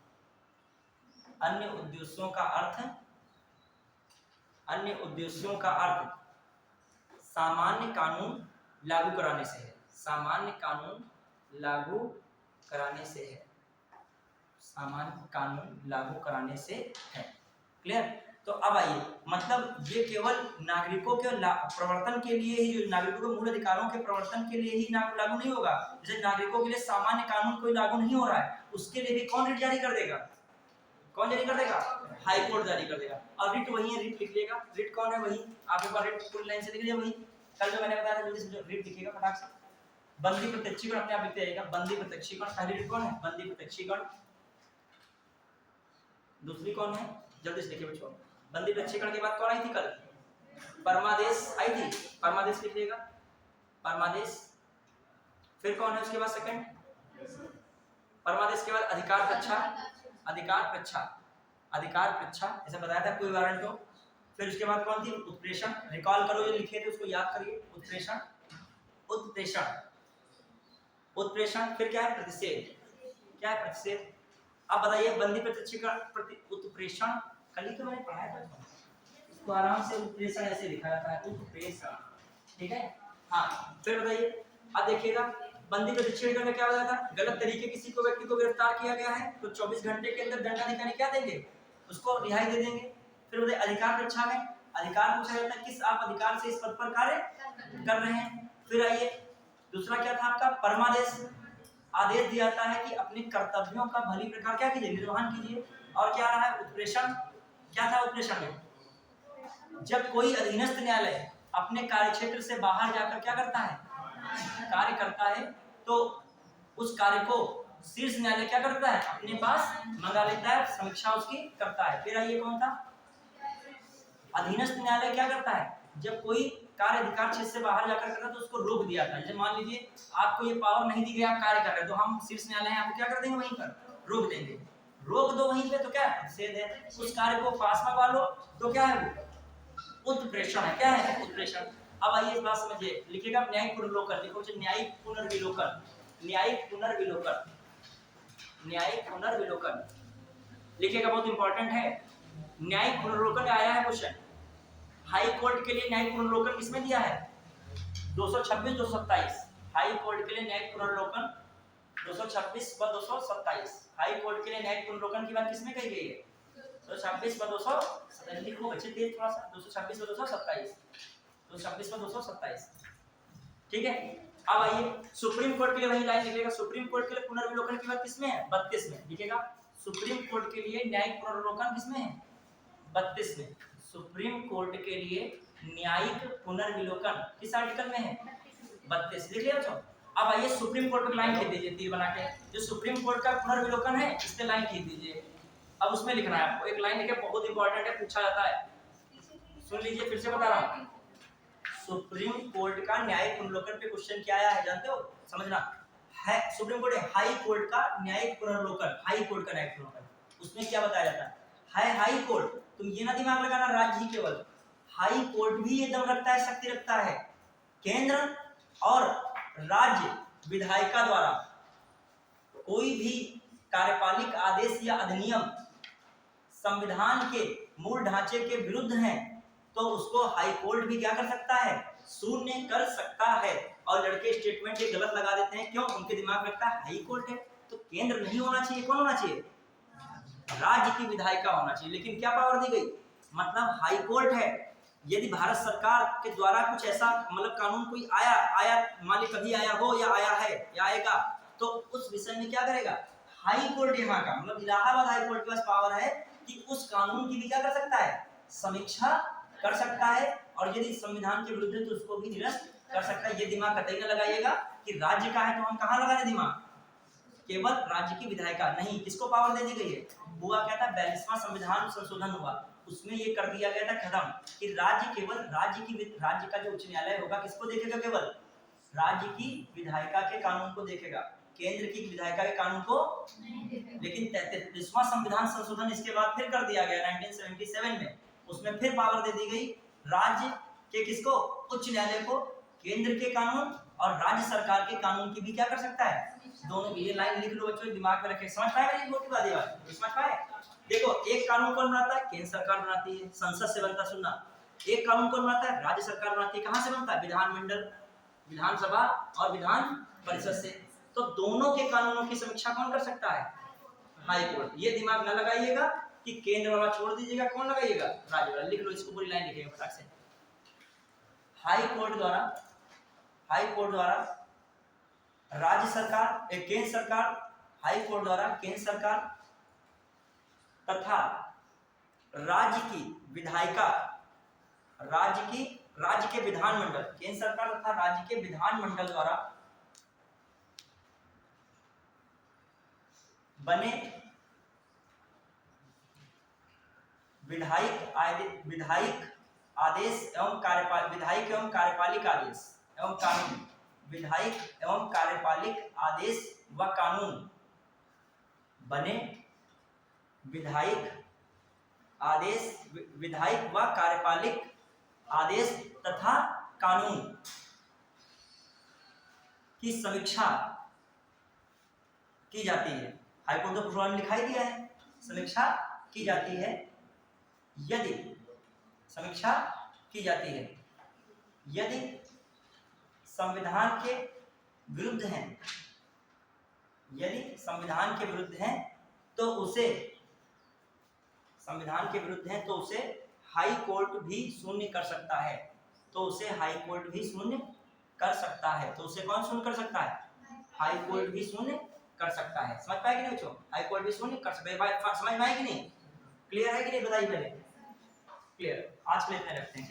अन्य उद्देश्यों का अर्थ सामान्य कानून लागू कराने से है, सामान्य कानून लागू कराने से है, सामान्य कानून लागू कराने से है। क्लियर। तो अब आइए, मतलब ये केवल नागरिकों के प्रवर्तन के लिए ही, जो नागरिकों के मूल अधिकारों के प्रवर्तन के लिए ही लागू नहीं होगा। जैसे नागरिकों के लिए सामान्य कानून कोई लागू नहीं हो रहा है, उसके लिए भी कौन रिट जारी कर देगा, कौन जारी कर देगा, हाई कोर्ट जारी कर देगा। और रिट वही है, रिट लिख लेगा, रिट कौन है, वही आप एक बार रिट फुल लाइन से लिख लीजिए, वही कल जो मैंने बताया था, जल्दी से रिट लिखिएगा फटाक से। बंदी प्रत्यक्षीकरण अपने आप लिखते जाइएगा, बंदी प्रत्यक्षीकरण, पहली रिट कौन है, बंदी प्रत्यक्षीकरण। दूसरी कौन है, जल्दी से लिखिए बच्चों, बंदी प्रत्यक्षीकरण के बाद कौन आई थी कल, परमादेश आई थी, परमादेश लिखिएगा, परमादेश। फिर कौन है उसके बाद सेकंड, परमादेश के बाद अधिकार प्रच्छा, अधिकार प्रच्छा, अधिकार प्रच्छा ऐसा बताया था कोई वारंट को। फिर उसके बाद कौन थी, उत्प्रेषण, रिकॉल करो जो लिखे थे उसको याद करिए, उत्प्रेषण, उत्प्रेषण, उत्प्रेषण। फिर क्या है, प्रतिषेध, क्या है, प्रतिषेध। अब बताइए बंदी प्रत्यक्षीकरण, उत्प्रेषण, कल ही तो मैंने पढ़ाया था इसको, आराम से उत्प्रेषण ऐसे लिखा जाता है, उत्प्रेषण, ठीक है। हाँ फिर बताइए, अब देखिएगा बंदी प्रत्यक्षीकरण में क्या बताया था, गलत तरीके किसी को व्यक्ति को गिरफ्तार किया गया है तो 24 घंटे के अंदर दंडाधिकारी क्या देंगे, उसको रिहाई दे देंगे। फिर बताइए अधिकार प्रच्छा में अधिकार पूछा जाता है, किस आप अधिकार से इस पद पर कार्य कर रहे हैं। फिर आइए दूसरा क्या था आपका, परमादेश, आदेश दिया जाता है कि अपने कर्तव्यों का भली प्रकार क्या कीजिए, निर्वहन कीजिए। और क्या रहा है, उत्प्रेषण, क्या था उत्प्रेषण में, जब कोई अधीनस्थ न्यायालय अपने कार्यक्षेत्र से बाहर जाकर क्या करता है, कार्य करता है, तो उस कार्य को शीर्ष न्यायालय क्या करता है, अपने पास मंगा लेता है, समीक्षा उसकी करता है। फिर आइए कौन था, अधीनस्थ न्यायालय क्या करता है, जब कोई कार्य अधिकार क्षेत्र से बाहर जाकर करता है तो उसको रोक दिया था। जैसे मान लीजिए आपको ये पावर नहीं दी गई, आप कार्य कर रहे हैं, तो हम शीर्ष न्यायालय है आपको क्या कर देंगे, वहीं पर रोक देंगे, रोक दो वहीं पे, तो क्या निषेध है। उस कार्य को पास मंगवा लो तो क्या है, वो उत्प्रेषण है, क्या है, उत्प्रेषण। अब आइए इस बात समझिए, लिखिएगा न्यायिक पुनर्विलोकन, लिखो न्यायिक पुनर्विलोकन, न्यायिक पुनर्विलोकन, न्यायिक पुनर्विलोकन लिखिएगा, बहुत इंपॉर्टेंट है। न्यायिक पुनर्विलोकन आया है क्वेश्चन, हाई कोर्ट के लिए न्यायिक पुनर्विलोकन किसमें दिया है, 226 227, हाई कोर्ट के लिए न्यायिक पुनर्विलोकन 226 व 227, हाई कोर्ट के लिए न्यायिक पुनर्विलोकन की बात किसमें कही गई है, 226 व 227, लिखो बच्चे तेज थोड़ा सा, 226 व 227, 226 व 227, ठीक है। अब आइए सुप्रीम कोर्ट के लिए वही लाइन लिखिएगा, सुप्रीम कोर्ट के लिए पुनर्विलोकन की बात किसमें है, 32 में, लिखिएगा सुप्रीम कोर्ट के लिए न्यायिक पुनर्विलोकन किसमें है, 32 में। सुप्रीम कोर्ट के लिए न्यायिक पुनर्विलोकन किस आर्टिकल में है, 32, लिख लिया बच्चों। अब आइए सुप्रीम कोर्ट पर लाइन खींच दीजिए तीर बना के, जो सुप्रीम कोर्ट का पुनर्विलोकन है इस पे लाइन खींच दीजिए। अब उसमें लिखना है आपको, एक लाइन लिखे, बहुत इंपॉर्टेंट है, पूछा जाता है, सुन लीजिए फिर से बता रहा हूँ। सुप्रीम कोर्ट का न्यायिक पुनर्विलोकन पे क्वेश्चन क्या आया है जानते हो, समझना है। सुप्रीम कोर्ट हाई कोर्ट का न्यायिक पुनर्विलोकन, हाई कोर्ट का न्यायिक पुनर्विलोकन, उसमें क्या बताया जाता है, हाई कोर्ट, तुम ये ना दिमाग लगाना राज्य ही केवल, हाई कोर्ट भी ये दम रखता है, शक्ति रखता है। केंद्र और राज्य विधायिका द्वारा कोई भी कार्यपालिक आदेश या अधिनियम संविधान के मूल ढांचे के विरुद्ध हैं तो उसको हाई कोर्ट भी क्या कर सकता है, शून्य कर सकता है। और लड़के स्टेटमेंट ये गलत लगा देते हैं, क्यों? उनके दिमाग में लगता है हाई कोर्ट है तो केंद्र नहीं होना चाहिए, कौन होना चाहिए? राज्य की विधायिका होना चाहिए। लेकिन क्या पावर दी गई? मतलब हाई कोर्ट है, यदि भारत सरकार के द्वारा कुछ ऐसा मतलब कानून कोई आया मान ली कभी आया हो या आया है या आएगा, तो उस विषय में क्या करेगा? हाई कोर्ट यहाँ का मतलब इलाहाबाद हाई कोर्ट के पास पावर है कि उस कानून की भी क्या कर सकता है? समीक्षा कर सकता है। और यदि संविधान के विरुद्ध है तो उसको भी निरस्त कर सकता है। ये दिमाग कतई न लगाइएगा कि राज्य का है तो हम कहाँ लगा रहे दिमाग, केवल राज्य की विधायिका नहीं। किसको पावर दे दी गई है? हुआ क्या था, 42वां संविधान संशोधन हुआ, उसमें ये कर दिया गया था खत्म कि राज्य केवल राज्य का जो उच्च न्यायालय होगा किसको देखेगा? केवल राज्य की विधायिका के कानून को देखेगा, केंद्र की विधायिका के कानून को। लेकिन 33वां संविधान संशोधन इसके बाद फिर कर दिया गया 1977 में, उसमें फिर पावर दे दी गई राज्य के किसको? उच्च न्यायालय को। केंद्र के कानून और राज्य सरकार के कानून की भी क्या कर सकता है? दोनों की। ये लाइन लिख लो बच्चों, दिमाग में रखें। समझ पाए मेरी बोल की बात? समझ पाए? देखो, एक कानून कौन बनाता है? केंद्र सरकार बनाती है, संसद से बनता। सुनना, एक कानून कौन बनाता है? राज्य सरकार बनाती है। कहां से बनता है? विधानमंडल, विधानसभा और विधान परिषद से। तो दोनों के कानूनों की समीक्षा कौन कर सकता है? High court. ये दिमाग न लगाइएगा कि केंद्र वाला छोड़ दीजिएगा, कौन लगाइएगा? राज्य वाला। लिख लो इसको, पूरी लाइन लिखिएगा फटाक से। हाई कोर्ट द्वारा राज्य सरकार, केंद्र सरकार, हाई कोर्ट द्वारा केंद्र सरकार तथा राज्य की विधायिका, राज्य के विधानमंडल, केंद्र सरकार तथा राज्य के विधानमंडल द्वारा बने विधायिक आदेश एवं कार्यपालिक आदेश एवं कानून, विधायिक एवं कार्यपालिक आदेश व कानून बने विधायिक व कार्यपालिक आदेश तथा कानून की समीक्षा की जाती है। हाईकोर्ट तो प्रोग्राम लिखाई दिया है, समीक्षा की जाती है यदि संविधान के विरुद्ध हैं, तो उसे हाई कोर्ट भी शून्य कर सकता है। तो उसे कौन शून्य कर सकता है? हाई कोर्ट भी शून्य कर सकता है। समझ पाए कि नहीं बच्चों? हाई कोर्ट भी शून्य कर सकता है। बात समझ में आई कि नहीं? क्लियर है कि नहीं? बताइए पहले। क्लियर। आज के लिए इतना रखते हैं, ठीक है।